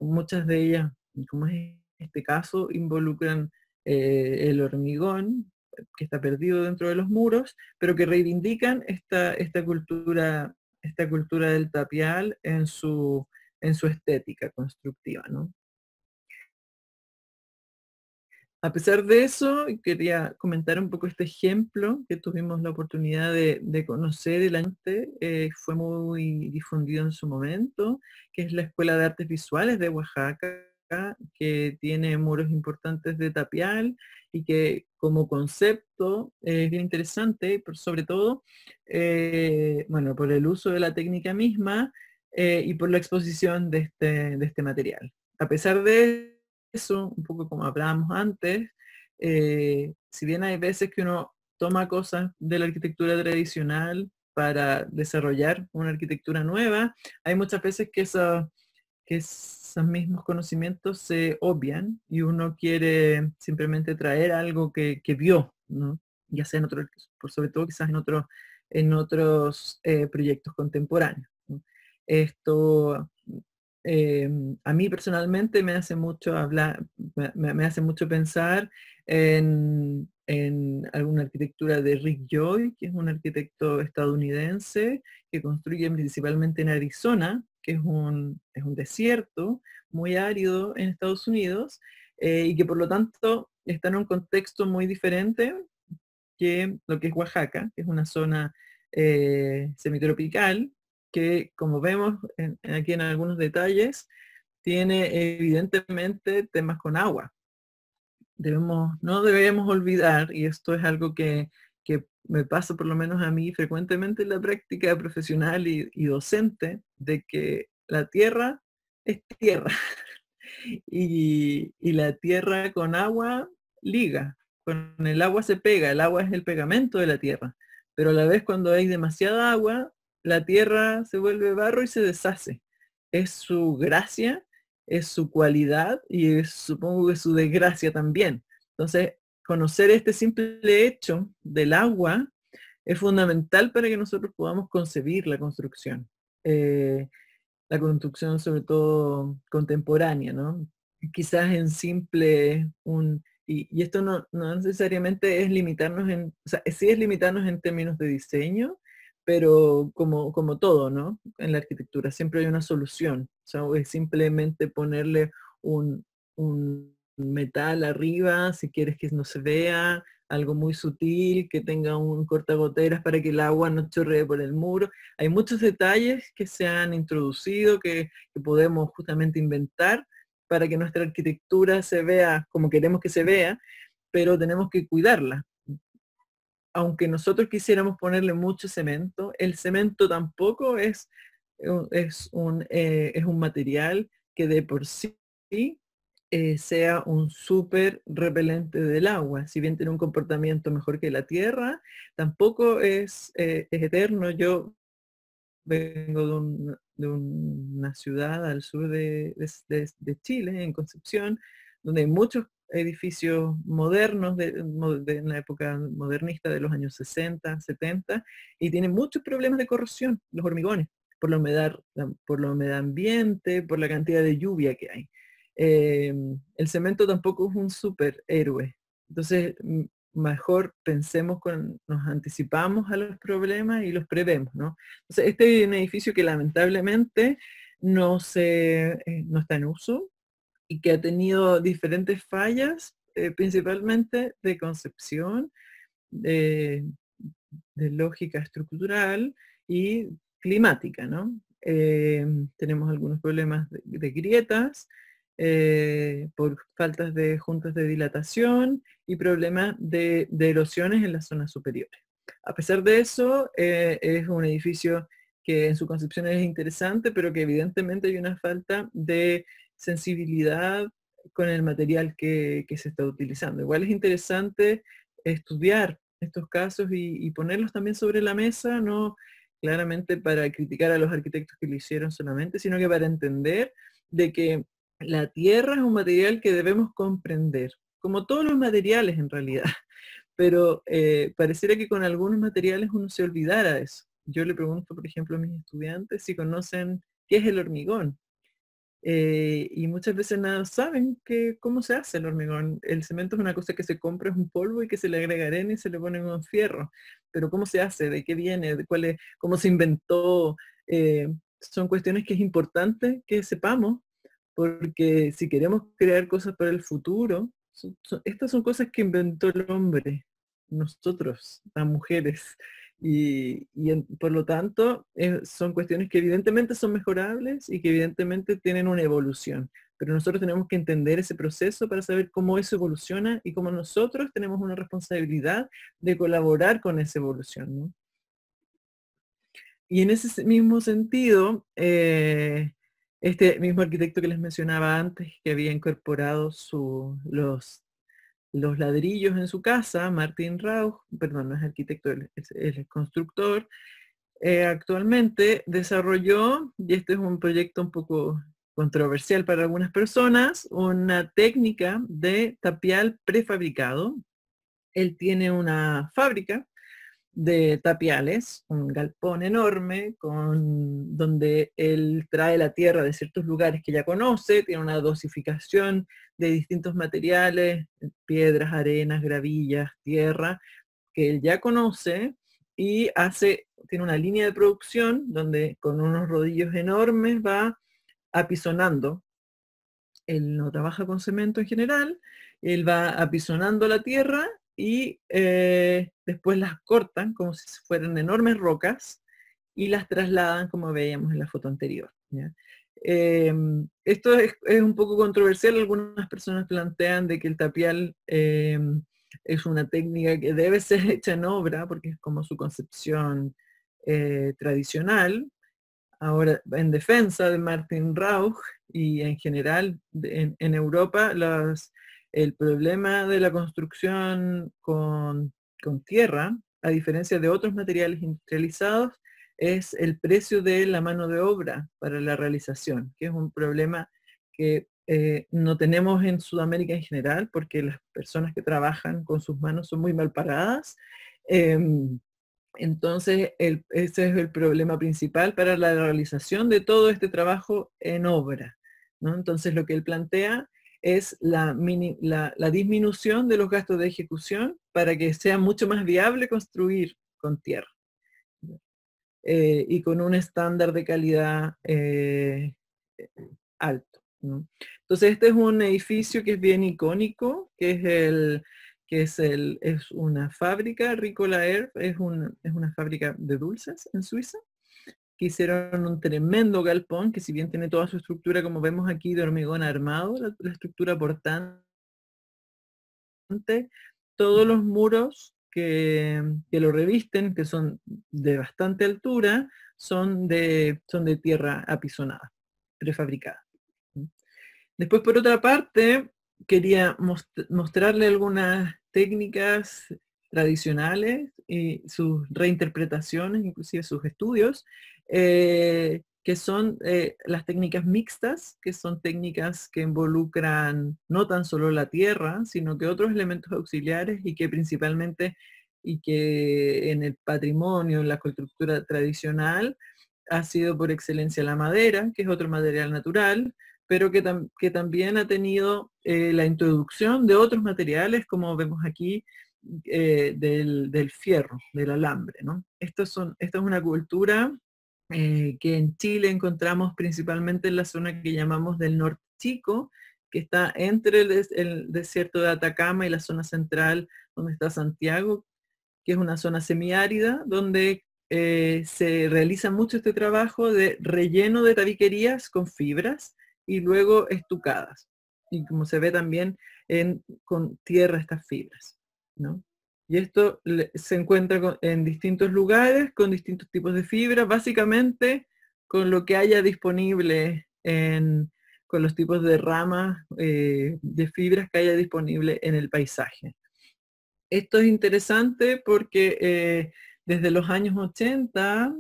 Muchas de ellas, como es este caso, involucran el hormigón, que está perdido dentro de los muros, pero que reivindican esta cultura del tapial en su estética constructiva, ¿no? A pesar de eso, quería comentar un poco este ejemplo que tuvimos la oportunidad de conocer fue muy difundido en su momento, que es la Escuela de Artes Visuales de Oaxaca, que tiene muros importantes de tapial y que como concepto es bien interesante, sobre todo, bueno, por el uso de la técnica misma y por la exposición de este material. A pesar de eso, un poco como hablábamos antes, si bien hay veces que uno toma cosas de la arquitectura tradicional para desarrollar una arquitectura nueva, hay muchas veces que esos mismos conocimientos se obvian y uno quiere simplemente traer algo que vio, ¿no? Ya sea en otros, por sobre todo quizás en otros proyectos contemporáneos, ¿no? Esto eh, a mí personalmente me hace mucho hablar, me hace mucho pensar en alguna arquitectura de Rick Joy, que es un arquitecto estadounidense que construye principalmente en Arizona, que es un desierto muy árido en Estados Unidos, y que por lo tanto está en un contexto muy diferente que lo que es Oaxaca, que es una zona semitropical, que como vemos aquí en algunos detalles, tiene evidentemente temas con agua. No debemos olvidar, y esto es algo que me pasa por lo menos a mí frecuentemente en la práctica profesional y docente, de que la tierra es tierra y la tierra con agua liga, con el agua se pega, el agua es el pegamento de la tierra, pero a la vez cuando hay demasiada agua, la tierra se vuelve barro y se deshace. Es su gracia, es su cualidad y supongo que su desgracia también. Entonces, conocer este simple hecho del agua es fundamental para que nosotros podamos concebir la construcción. La construcción sobre todo contemporánea, ¿no? Quizás en simple, y esto no necesariamente es limitarnos o sea, sí es limitarnos en términos de diseño, pero como todo, ¿no? En la arquitectura siempre hay una solución, o sea, es simplemente ponerle un metal arriba, si quieres que no se vea, algo muy sutil, que tenga un cortagoteras para que el agua no chorree por el muro. Hay muchos detalles que se han introducido, que podemos justamente inventar para que nuestra arquitectura se vea como queremos que se vea, pero tenemos que cuidarla. Aunque nosotros quisiéramos ponerle mucho cemento, el cemento tampoco es un material que de por sí sea un súper repelente del agua. Si bien tiene un comportamiento mejor que la tierra, tampoco es eterno. Yo vengo de una ciudad al sur de Chile, en Concepción, donde hay muchos edificios modernos de la época modernista de los años 60, 70, y tienen muchos problemas de corrosión, los hormigones, por la humedad ambiente, por la cantidad de lluvia que hay. El cemento tampoco es un superhéroe. Entonces, mejor pensemos, nos anticipamos a los problemas y los prevemos, ¿no? Entonces, este es un edificio que lamentablemente no está en uso y que ha tenido diferentes fallas, principalmente de concepción, de, de lógica estructural y climática, ¿no? Tenemos algunos problemas de grietas, por faltas de juntas de dilatación y problemas de erosiones en las zonas superiores. A pesar de eso, es un edificio que en su concepción es interesante, pero que evidentemente hay una falta de sensibilidad con el material que se está utilizando. Igual es interesante estudiar estos casos y ponerlos también sobre la mesa, no claramente para criticar a los arquitectos que lo hicieron solamente, sino que para entender de que la tierra es un material que debemos comprender, como todos los materiales en realidad, pero pareciera que con algunos materiales uno se olvidara de eso. Yo le pregunto, por ejemplo, a mis estudiantes si conocen qué es el hormigón. Y muchas veces nada saben cómo se hace el hormigón. El cemento es una cosa que se compra, es un polvo y que se le agrega arena y se le pone un fierro. Pero ¿cómo se hace? ¿De qué viene? ¿Cómo se inventó? Son cuestiones que es importante que sepamos, porque si queremos crear cosas para el futuro, estas son cosas que inventó el hombre, nosotros, las mujeres. Por lo tanto, son cuestiones que evidentemente son mejorables y que evidentemente tienen una evolución. pero nosotros tenemos que entender ese proceso para saber cómo eso evoluciona y cómo nosotros tenemos una responsabilidad de colaborar con esa evolución, ¿no? Y en ese mismo sentido, este mismo arquitecto que les mencionaba antes, que había incorporado los ladrillos en su casa, Martin Rauch, perdón, no es arquitecto, es constructor, actualmente desarrolló, y este es un proyecto un poco controversial para algunas personas, una técnica de tapial prefabricado. Él tiene una fábrica de tapiales, un galpón enorme donde él trae la tierra de ciertos lugares que ya conoce, tiene una dosificación de distintos materiales, piedras, arenas, gravillas, tierra, que él ya conoce y tiene una línea de producción donde con unos rodillos enormes va apisonando. Él no trabaja con cemento en general, él va apisonando la tierra y después las cortan como si fueran enormes rocas y las trasladan como veíamos en la foto anterior, ¿ya? Esto es un poco controversial, algunas personas plantean de que el tapial es una técnica que debe ser hecha en obra porque es como su concepción tradicional. Ahora, en defensa de Martin Rauch y en general en Europa, el problema de la construcción con tierra, a diferencia de otros materiales industrializados, es el precio de la mano de obra para la realización, que es un problema que no tenemos en Sudamérica en general, porque las personas que trabajan con sus manos son muy mal pagadas. Entonces, ese es el problema principal para la realización de todo este trabajo en obra, ¿no? Entonces, lo que él plantea es la disminución de los gastos de ejecución para que sea mucho más viable construir con tierra y con un estándar de calidad alto, ¿no? Entonces, este es un edificio que es bien icónico, es una fábrica, Ricola Air, es una fábrica de dulces en Suiza, que hicieron un tremendo galpón, que si bien tiene toda su estructura, como vemos aquí, de hormigón armado, la estructura portante, todos los muros que lo revisten, que son de bastante altura, son de tierra apisonada, prefabricada. Después, por otra parte, quería mostrarle algunas técnicas tradicionales y sus reinterpretaciones, inclusive sus estudios, que son las técnicas mixtas, que son técnicas que involucran no tan solo la tierra, sino que otros elementos auxiliares y que principalmente, y que en el patrimonio, en la cultura tradicional, ha sido por excelencia la madera, que es otro material natural, pero que también ha tenido la introducción de otros materiales, como vemos aquí, del fierro, del alambre, ¿no? Esta es una cultura que en Chile encontramos principalmente en la zona que llamamos del Norte Chico, que está entre el desierto de Atacama y la zona central, donde está Santiago, que es una zona semiárida, donde se realiza mucho este trabajo de relleno de tabiquerías con fibras y luego estucadas. Y como se ve también con tierra estas fibras, ¿no? Y esto se encuentra en distintos lugares, con distintos tipos de fibras, básicamente con lo que haya disponible con los tipos de ramas de fibras que haya disponible en el paisaje. Esto es interesante porque desde los años 80,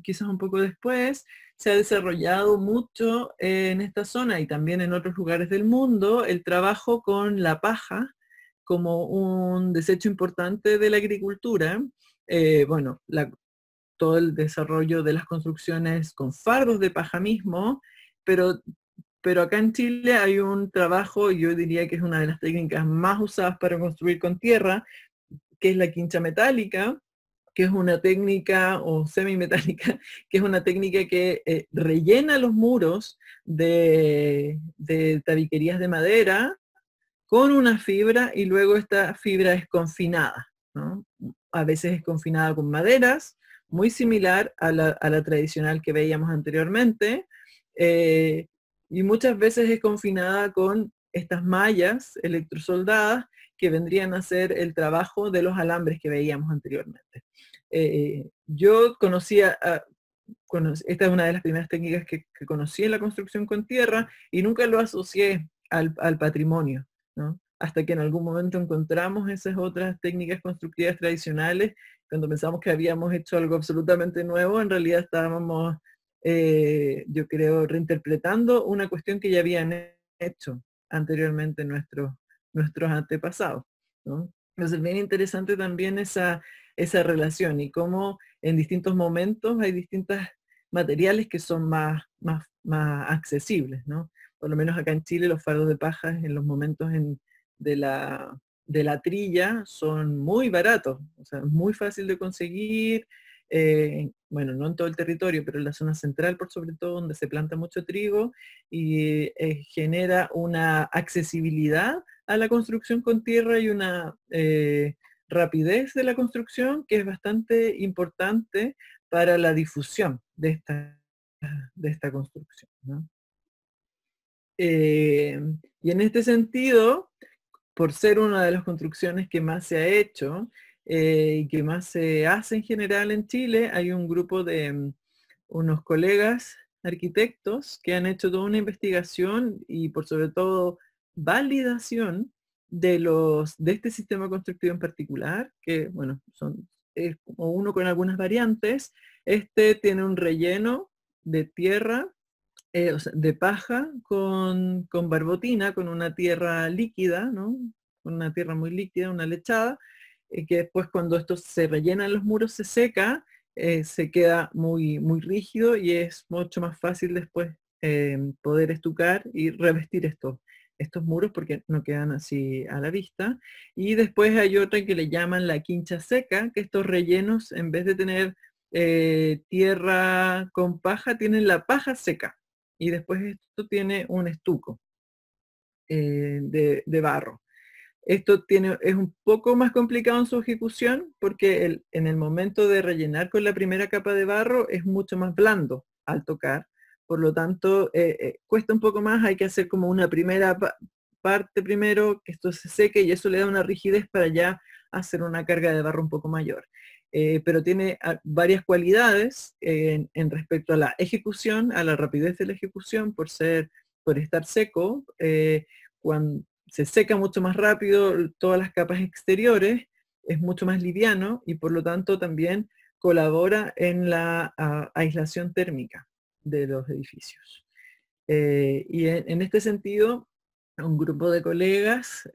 quizás un poco después, se ha desarrollado mucho en esta zona y también en otros lugares del mundo el trabajo con la paja como un desecho importante de la agricultura. Bueno, todo el desarrollo de las construcciones con fardos de paja mismo, pero acá en Chile hay un trabajo, yo diría que es una de las técnicas más usadas para construir con tierra, que es la quincha metálica, que es una técnica, o semimetálica, que es una técnica que rellena los muros de tabiquerías de madera con una fibra y luego esta fibra es confinada, ¿no? A veces es confinada con maderas, muy similar a la tradicional que veíamos anteriormente, y muchas veces es confinada con estas mallas electrosoldadas que vendrían a hacer el trabajo de los alambres que veíamos anteriormente. Yo conocía, esta es una de las primeras técnicas que conocí en la construcción con tierra y nunca lo asocié al patrimonio, ¿no? Hasta que en algún momento encontramos esas otras técnicas constructivas tradicionales, cuando pensamos que habíamos hecho algo absolutamente nuevo, en realidad estábamos, yo creo, reinterpretando una cuestión que ya habían hecho anteriormente nuestros antepasados, ¿no? Entonces es bien interesante también esa relación y cómo en distintos momentos hay distintos materiales que son más accesibles, ¿no? Por lo menos acá en Chile los fardos de paja en los momentos de la trilla son muy baratos, o sea, es muy fácil de conseguir, bueno, no en todo el territorio, pero en la zona central por sobre todo, donde se planta mucho trigo y genera una accesibilidad a la construcción con tierra y una rapidez de la construcción que es bastante importante para la difusión de esta construcción, ¿no? Y en este sentido, por ser una de las construcciones que más se ha hecho y que más se hace en general en Chile, hay un grupo de unos colegas arquitectos que han hecho toda una investigación y por sobre todo validación de este sistema constructivo en particular, que bueno, es como uno con algunas variantes. Este tiene un relleno de tierra, o sea, de paja con barbotina, con una tierra líquida, ¿no? Con una tierra muy líquida, una lechada, que después cuando esto se rellena en los muros se seca, se queda muy, muy rígido y es mucho más fácil después poder estucar y revestir estos muros porque no quedan así a la vista. Y después hay otra que le llaman la quincha seca, que estos rellenos, en vez de tener tierra con paja, tienen la paja seca y después esto tiene un estuco de barro. Esto es un poco más complicado en su ejecución porque en el momento de rellenar con la primera capa de barro es mucho más blando al tocar. Por lo tanto, cuesta un poco más, hay que hacer como una primera parte primero, que esto se seque y eso le da una rigidez para ya hacer una carga de barro un poco mayor. Pero tiene varias cualidades en respecto a la ejecución, a la rapidez de la ejecución, por estar seco. Cuando se seca mucho más rápido todas las capas exteriores, es mucho más liviano y por lo tanto también colabora en la aislación térmica de los edificios. Y en este sentido, un grupo de colegas,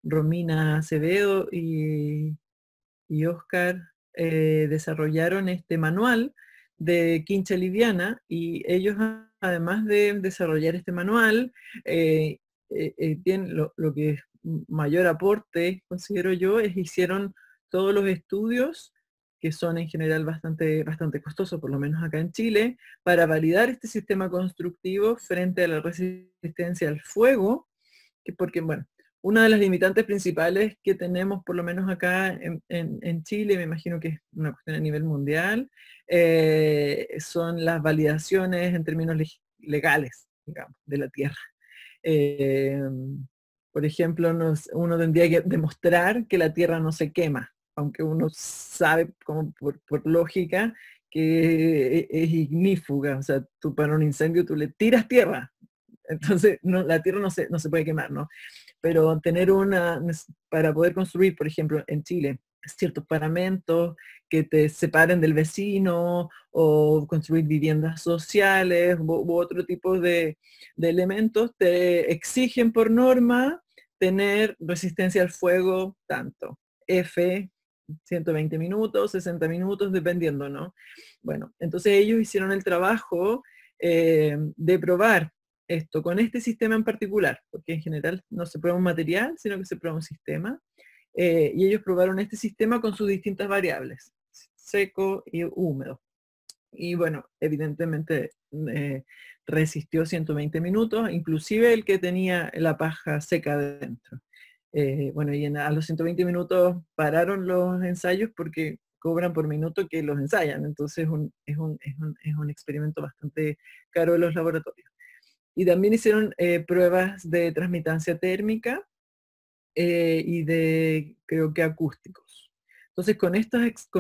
Romina Acevedo y Oscar, desarrollaron este manual de quincha liviana y ellos, además de desarrollar este manual, tienen lo que es mayor aporte, considero yo, es hicieron todos los estudios que son en general bastante costosos, por lo menos acá en Chile, para validar este sistema constructivo frente a la resistencia al fuego, porque bueno, una de las limitantes principales que tenemos, por lo menos acá en Chile, me imagino que es una cuestión a nivel mundial, son las validaciones en términos legales, digamos, de la tierra. Eh, por ejemplo, uno tendría que demostrar que la tierra no se quema, aunque uno sabe como por lógica que es ignífuga, o sea, tú para un incendio tú le tiras tierra, entonces la tierra no se puede quemar, ¿no? Pero para poder construir, por ejemplo, en Chile, ciertos paramentos que te separen del vecino o construir viviendas sociales u otro tipo de elementos, te exigen por norma tener resistencia al fuego tanto. 120 minutos, 60 minutos, dependiendo, ¿no? Bueno, entonces ellos hicieron el trabajo de probar esto con este sistema en particular, porque en general no se prueba un material, sino que se prueba un sistema. Y ellos probaron este sistema con sus distintas variables, seco y húmedo. Y bueno, evidentemente resistió 120 minutos, inclusive el que tenía la paja seca dentro. Bueno, y a los 120 minutos pararon los ensayos porque cobran por minuto que los ensayan, entonces es un experimento bastante caro en los laboratorios. Y también hicieron pruebas de transmitancia térmica y de, creo que, acústicos. Entonces, con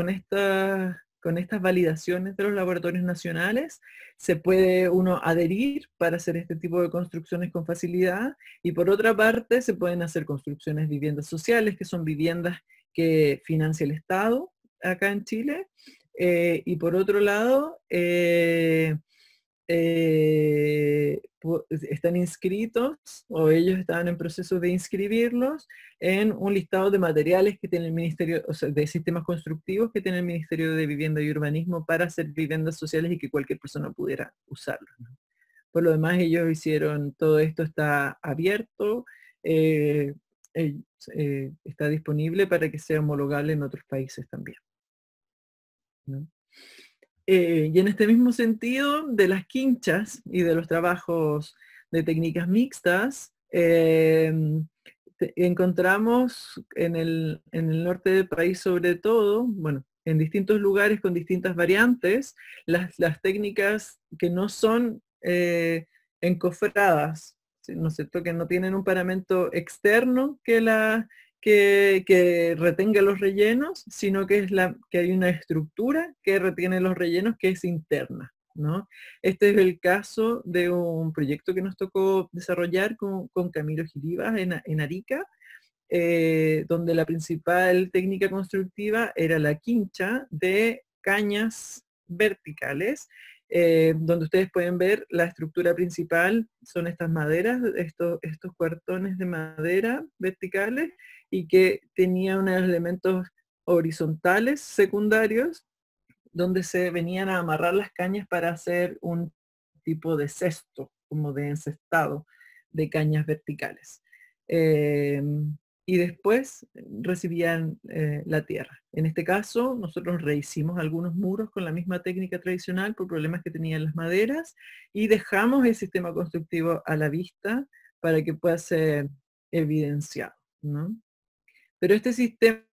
estas validaciones de los laboratorios nacionales, se puede uno adherir para hacer este tipo de construcciones con facilidad, y por otra parte se pueden hacer construcciones de viviendas sociales, que son viviendas que financia el Estado acá en Chile, y por otro lado, están inscritos, o ellos estaban en proceso de inscribirlos en un listado de materiales que tiene el Ministerio, o sea, de sistemas constructivos que tiene el Ministerio de Vivienda y Urbanismo para hacer viviendas sociales y que cualquier persona pudiera usarlos, ¿no? Por lo demás, ellos hicieron, todo esto está abierto, eh, eh, está disponible para que sea homologable en otros países también, ¿no? Y en este mismo sentido, de las quinchas y de los trabajos de técnicas mixtas, encontramos en el norte del país sobre todo, bueno, en distintos lugares con distintas variantes, las técnicas que no son encofradas, ¿sí? ¿No es cierto? Que no tienen un paramento externo que retenga los rellenos, sino que hay una estructura que retiene los rellenos que es interna, ¿no? Este es el caso de un proyecto que nos tocó desarrollar con Camilo Giribas en Arica, donde la principal técnica constructiva era la quincha de cañas verticales, donde ustedes pueden ver la estructura principal, son estas maderas, estos cuartones de madera verticales, y que tenía unos elementos horizontales secundarios, donde se venían a amarrar las cañas para hacer un tipo de cesto, como de encestado de cañas verticales. Eh, y después recibían la tierra. En este caso, nosotros rehicimos algunos muros con la misma técnica tradicional por problemas que tenían las maderas, y dejamos el sistema constructivo a la vista para que pueda ser evidenciado, ¿no? Pero este sistema,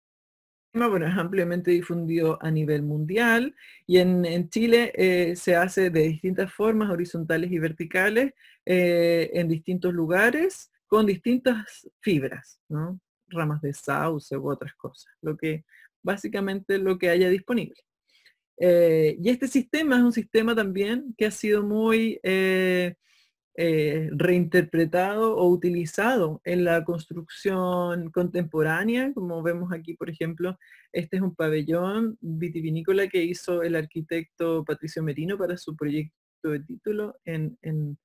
bueno, es ampliamente difundido a nivel mundial, y en Chile se hace de distintas formas, horizontales y verticales, en distintos lugares, con distintas fibras, ¿no? Ramas de sauce u otras cosas, básicamente lo que haya disponible. Y este sistema es un sistema también que ha sido muy reinterpretado o utilizado en la construcción contemporánea, como vemos aquí, por ejemplo. Este es un pabellón vitivinícola que hizo el arquitecto Patricio Merino para su proyecto de título en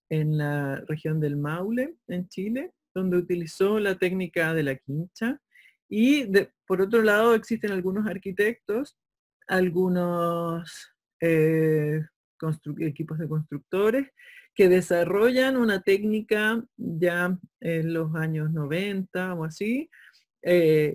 la región del Maule, en Chile, donde utilizó la técnica de la quincha. Y por otro lado, existen algunos arquitectos, algunos equipos de constructores que desarrollan una técnica ya en los años 90 o así,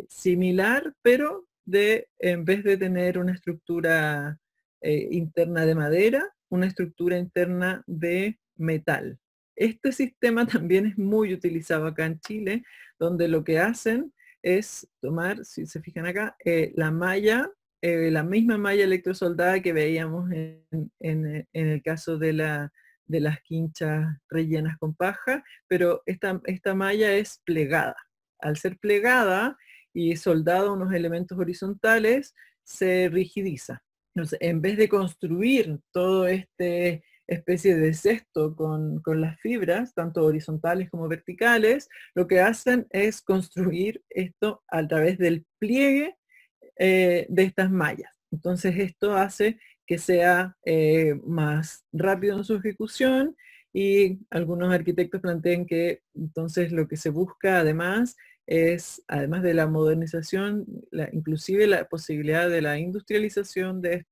similar, pero en vez de tener una estructura interna de madera, una estructura interna de metal. Este sistema también es muy utilizado acá en Chile, donde lo que hacen es tomar, si se fijan acá, la malla, la misma malla electrosoldada que veíamos en el caso de las quinchas rellenas con paja, pero esta malla es plegada. Al ser plegada y soldada a unos elementos horizontales, se rigidiza. Entonces, en vez de construir todo este especie de cesto con las fibras, tanto horizontales como verticales, lo que hacen es construir esto a través del pliegue de estas mallas. Entonces esto hace que sea más rápido en su ejecución, y algunos arquitectos plantean que entonces lo que se busca además es, además de la modernización, inclusive la posibilidad de la industrialización de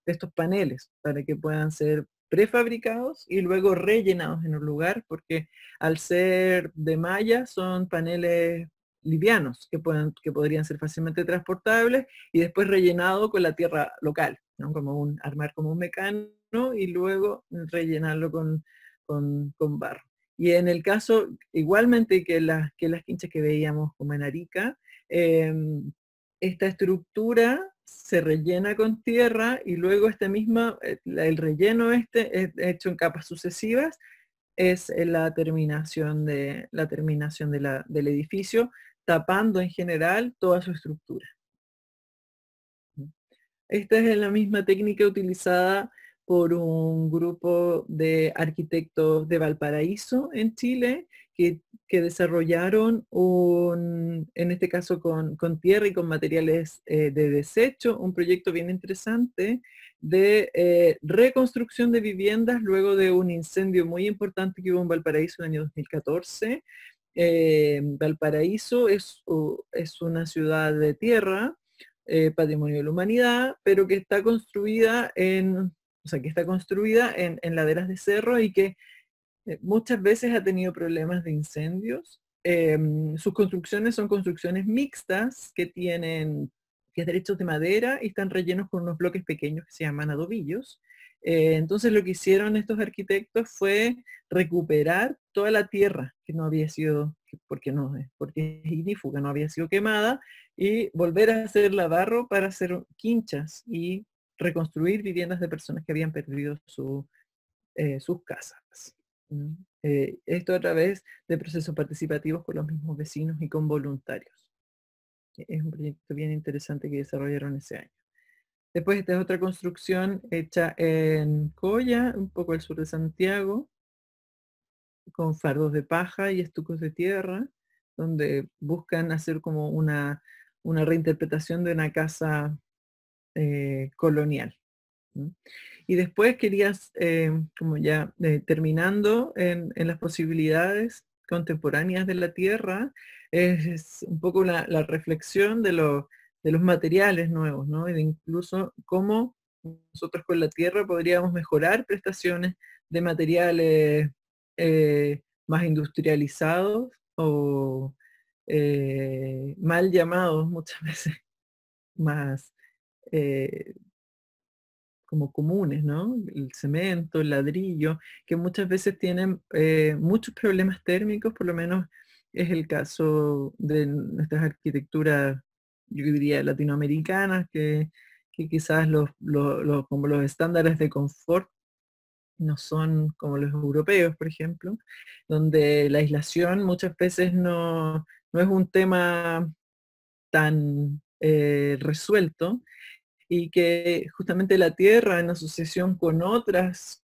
estos paneles para que puedan ser prefabricados y luego rellenados en un lugar, porque al ser de malla son paneles livianos que podrían ser fácilmente transportables, y después rellenado con la tierra local, ¿no? Armar como un mecano y luego rellenarlo con barro. Y en el caso, igualmente que las quinchas que veíamos como en Arica, esta estructura se rellena con tierra, y luego el relleno es hecho en capas sucesivas, es la terminación del edificio, tapando en general toda su estructura. Esta es la misma técnica utilizada por un grupo de arquitectos de Valparaíso en Chile que desarrollaron en este caso con tierra y con materiales de desecho, un proyecto bien interesante de reconstrucción de viviendas luego de un incendio muy importante que hubo en Valparaíso en el año 2014. Valparaíso es una ciudad de tierra, patrimonio de la humanidad, pero que está construida en laderas de cerro y que muchas veces ha tenido problemas de incendios. Sus construcciones son construcciones mixtas que tienen derechos de madera y están rellenos con unos bloques pequeños que se llaman adobillos. Entonces lo que hicieron estos arquitectos fue recuperar toda la tierra que no había sido, porque es ignífuga, no había sido quemada, y volver a hacerla barro para hacer quinchas y reconstruir viviendas de personas que habían perdido sus casas. Esto a través de procesos participativos con los mismos vecinos y con voluntarios. Es un proyecto bien interesante que desarrollaron ese año. Después esta es otra construcción hecha en Coya, un poco al sur de Santiago, con fardos de paja y estucos de tierra, donde buscan hacer como una reinterpretación de una casa colonial. Y después querías, como ya terminando en las posibilidades contemporáneas de la tierra, es un poco la reflexión de los materiales nuevos, ¿no? Y de incluso cómo nosotros con la tierra podríamos mejorar prestaciones de materiales más industrializados o mal llamados muchas veces más como comunes, ¿no? El cemento, el ladrillo, que muchas veces tienen muchos problemas térmicos, por lo menos es el caso de nuestras arquitecturas, yo diría, latinoamericanas, que quizás como los estándares de confort no son como los europeos, por ejemplo, donde la aislación muchas veces no es un tema tan resuelto, y que justamente la tierra en asociación con otros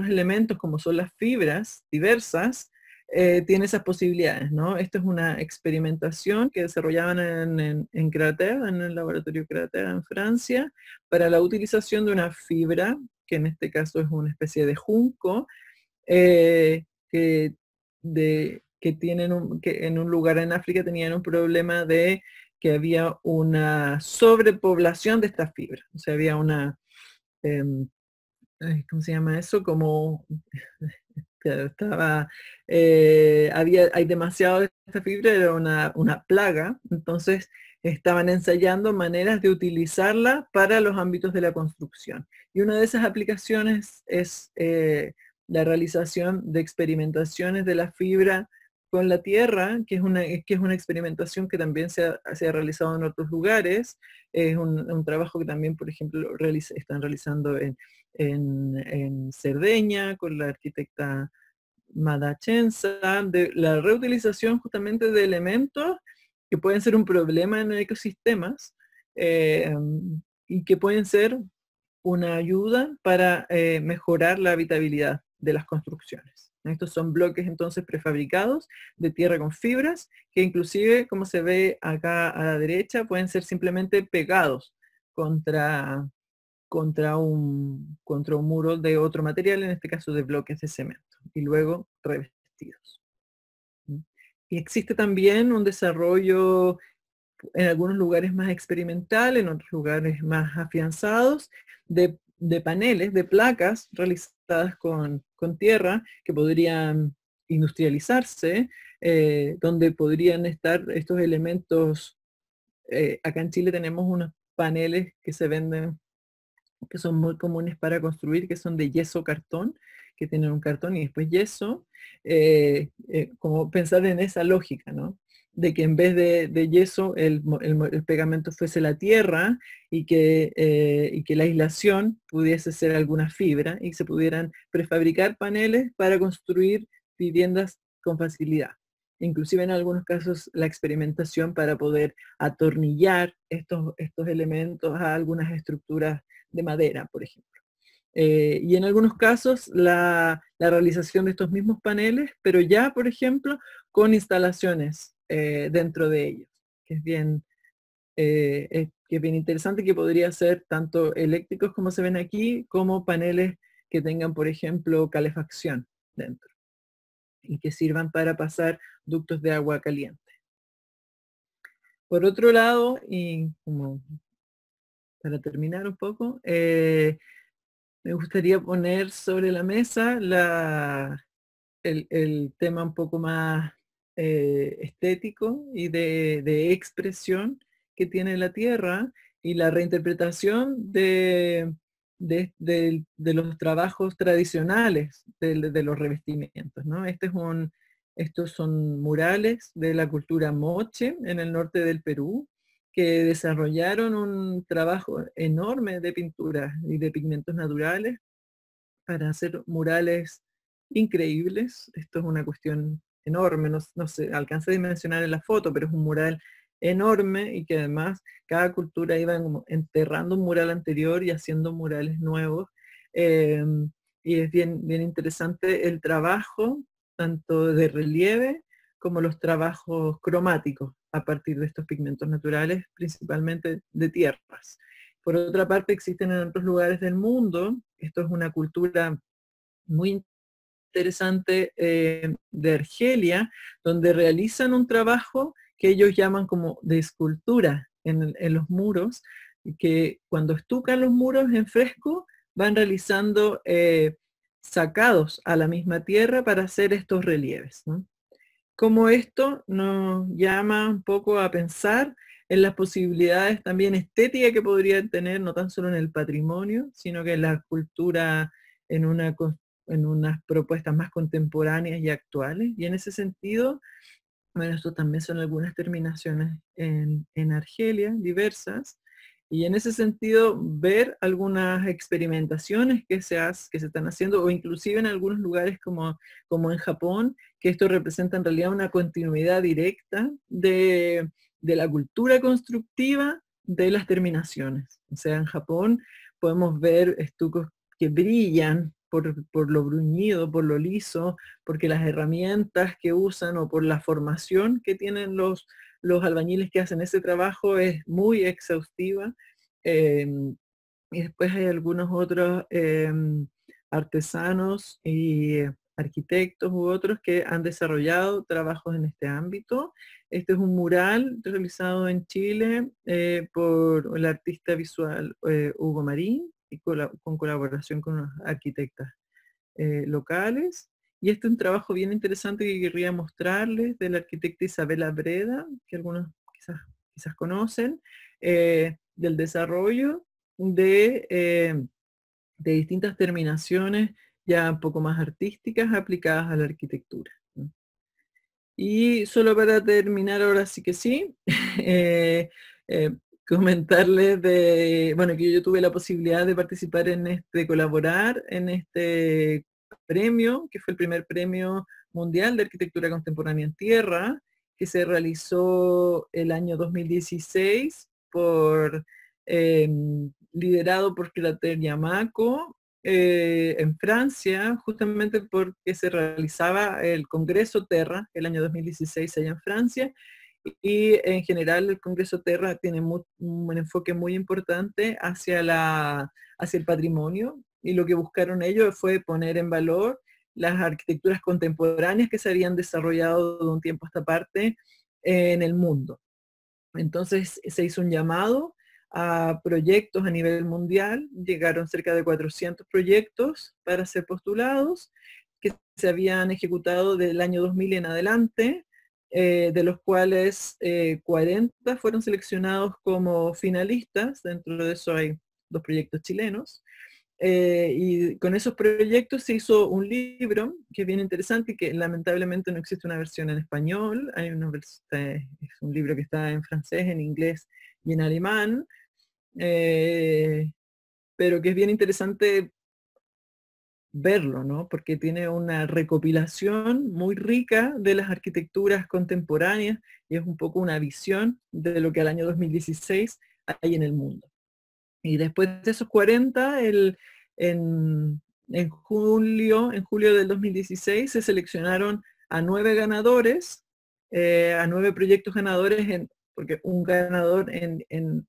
elementos como son las fibras diversas, tiene esas posibilidades, ¿no? Esto es una experimentación que desarrollaban en Cratère, en el laboratorio Cratère en Francia, para la utilización de una fibra, que en este caso es una especie de junco, eh, que, que en un lugar en África tenían un problema de que había una sobrepoblación de estas fibras. O sea, había em, ¿cómo se llama eso? Como claro, hay demasiado de esta fibra, era una plaga, entonces estaban ensayando maneras de utilizarla para los ámbitos de la construcción. Y una de esas aplicaciones es la realización de experimentaciones de la fibra con la tierra, que es una experimentación que también se ha realizado en otros lugares. Es un trabajo que también, por ejemplo, están realizando en Cerdeña con la arquitecta Madachenza, de la reutilización justamente de elementos que pueden ser un problema en ecosistemas eh, y que pueden ser una ayuda para mejorar la habitabilidad de las construcciones. Estos son bloques entonces prefabricados de tierra con fibras, que inclusive, como se ve acá a la derecha, pueden ser simplemente pegados contra un muro de otro material, en este caso de bloques de cemento, y luego revestidos. Y existe también un desarrollo en algunos lugares más experimental, en otros lugares más afianzados, de paneles, de placas realizadas con tierra que podrían industrializarse, donde podrían estar estos elementos. Acá en Chile tenemos unos paneles que se venden, que son muy comunes para construir, que son de yeso cartón, que tienen un cartón y después yeso, como pensar en esa lógica, ¿no? De que en vez de yeso el pegamento fuese la tierra y que la aislación pudiese ser alguna fibra y se pudieran prefabricar paneles para construir viviendas con facilidad. Inclusive en algunos casos la experimentación para poder atornillar estos elementos a algunas estructuras de madera, por ejemplo. Y en algunos casos la realización de estos mismos paneles, pero ya, por ejemplo, con instalaciones dentro de ellos, que es bien interesante, que podría ser tanto eléctricos como se ven aquí, como paneles que tengan, por ejemplo, calefacción dentro y que sirvan para pasar ductos de agua caliente. Por otro lado, y como para terminar un poco, me gustaría poner sobre la mesa el tema un poco más estético y de expresión que tiene la Tierra y la reinterpretación de los trabajos tradicionales de los revestimientos, ¿no? Estos son murales de la cultura moche en el norte del Perú, que desarrollaron un trabajo enorme de pintura y de pigmentos naturales para hacer murales increíbles. Esto es una cuestión enorme, no se alcanza a dimensionar en la foto, pero es un mural enorme y que además cada cultura iba como enterrando un mural anterior y haciendo murales nuevos. Eh, y es bien interesante el trabajo, tanto de relieve como los trabajos cromáticos a partir de estos pigmentos naturales, principalmente de tierras. Por otra parte, existen en otros lugares del mundo, esto es una cultura muy interesante de Argelia, donde realizan un trabajo que ellos llaman como de escultura en los muros, y que cuando estucan los muros en fresco, van realizando sacados a la misma tierra para hacer estos relieves, ¿no? Como esto nos llama un poco a pensar en las posibilidades también estéticas que podrían tener, no tan solo en el patrimonio, sino que en la cultura, en, en unas propuestas más contemporáneas y actuales. Y en ese sentido, bueno, esto también son algunas terminaciones en Argelia, diversas, y en ese sentido ver algunas experimentaciones que se están haciendo, o inclusive en algunos lugares como en Japón, que esto representa en realidad una continuidad directa de la cultura constructiva de las terminaciones. O sea, en Japón podemos ver estucos que brillan por lo bruñido, por lo liso, porque las herramientas que usan o por la formación que tienen los albañiles que hacen ese trabajo es muy exhaustiva. Eh, y después hay algunos otros artesanos y arquitectos u otros que han desarrollado trabajos en este ámbito. Este es un mural realizado en Chile por el artista visual Hugo Marín y con colaboración con los arquitectas locales. Y este es un trabajo bien interesante que querría mostrarles de la arquitecta Isabela Breda, que algunos quizás conocen, del desarrollo de distintas terminaciones ya un poco más artísticas aplicadas a la arquitectura, ¿no? Y solo para terminar, ahora sí que sí, eh, eh, comentarles bueno, que yo tuve la posibilidad de participar de colaborar en este premio, que fue el primer premio mundial de arquitectura contemporánea en tierra, que se realizó el año 2016 liderado por Crater Yamaco, en Francia, justamente porque se realizaba el Congreso Terra el año 2016 allá en Francia, y en general el Congreso Terra tiene un enfoque muy importante hacia el patrimonio, y lo que buscaron ellos fue poner en valor las arquitecturas contemporáneas que se habían desarrollado de un tiempo a esta parte en el mundo. Entonces se hizo un llamado a proyectos a nivel mundial, llegaron cerca de 400 proyectos para ser postulados, que se habían ejecutado del año 2000 en adelante, de los cuales 40 fueron seleccionados como finalistas. Dentro de eso hay 2 proyectos chilenos. Y con esos proyectos se hizo un libro que es bien interesante y que lamentablemente no existe una versión en español. Es un libro que está en francés, en inglés y en alemán, pero que es bien interesante verlo, ¿no? Porque tiene una recopilación muy rica de las arquitecturas contemporáneas y es un poco una visión de lo que al año 2016 hay en el mundo. Y después de esos 40, en julio del 2016 se seleccionaron a 9 ganadores, a 9 proyectos ganadores, porque un ganador en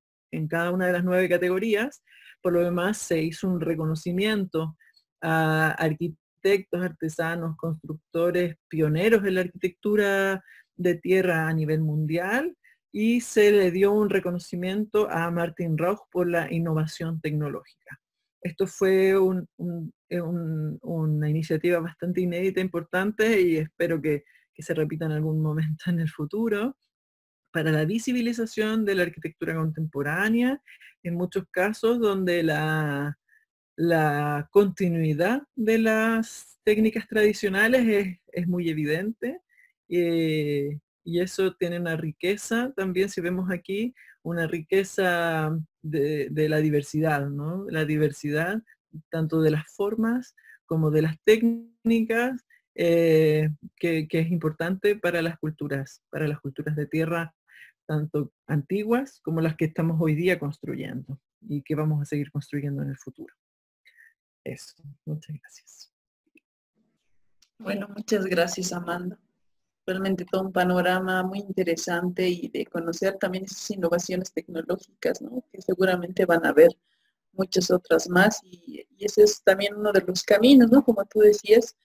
cada una de las 9 categorías. Por lo demás, se hizo un reconocimiento a arquitectos, artesanos, constructores, pioneros en la arquitectura de tierra a nivel mundial, y se le dio un reconocimiento a Martin Rauch por la innovación tecnológica. Esto fue una iniciativa bastante inédita, importante, y espero que se repita en algún momento en el futuro, para la visibilización de la arquitectura contemporánea, en muchos casos donde la continuidad de las técnicas tradicionales es muy evidente, y eso tiene una riqueza también, si vemos aquí, una riqueza de la diversidad, ¿no? La diversidad tanto de las formas como de las técnicas, que es importante para las culturas de tierra, tanto antiguas como las que estamos hoy día construyendo y que vamos a seguir construyendo en el futuro. Eso, muchas gracias. Bueno, muchas gracias, Amanda. Realmente todo un panorama muy interesante y de conocer también esas innovaciones tecnológicas, ¿no? Que seguramente van a haber muchas otras más y ese es también uno de los caminos, ¿no? Como tú decías,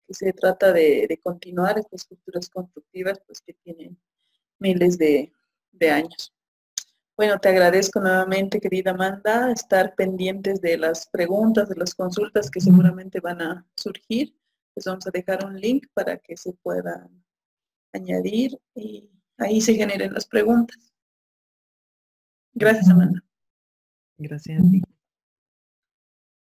que se trata de continuar estas culturas constructivas, pues que tienen miles de años. Bueno, te agradezco nuevamente, querida Amanda, estar pendientes de las preguntas, de las consultas que seguramente van a surgir. Les vamos a dejar un link para que se puedan añadir y ahí se generen las preguntas. Gracias, Amanda. Gracias a ti.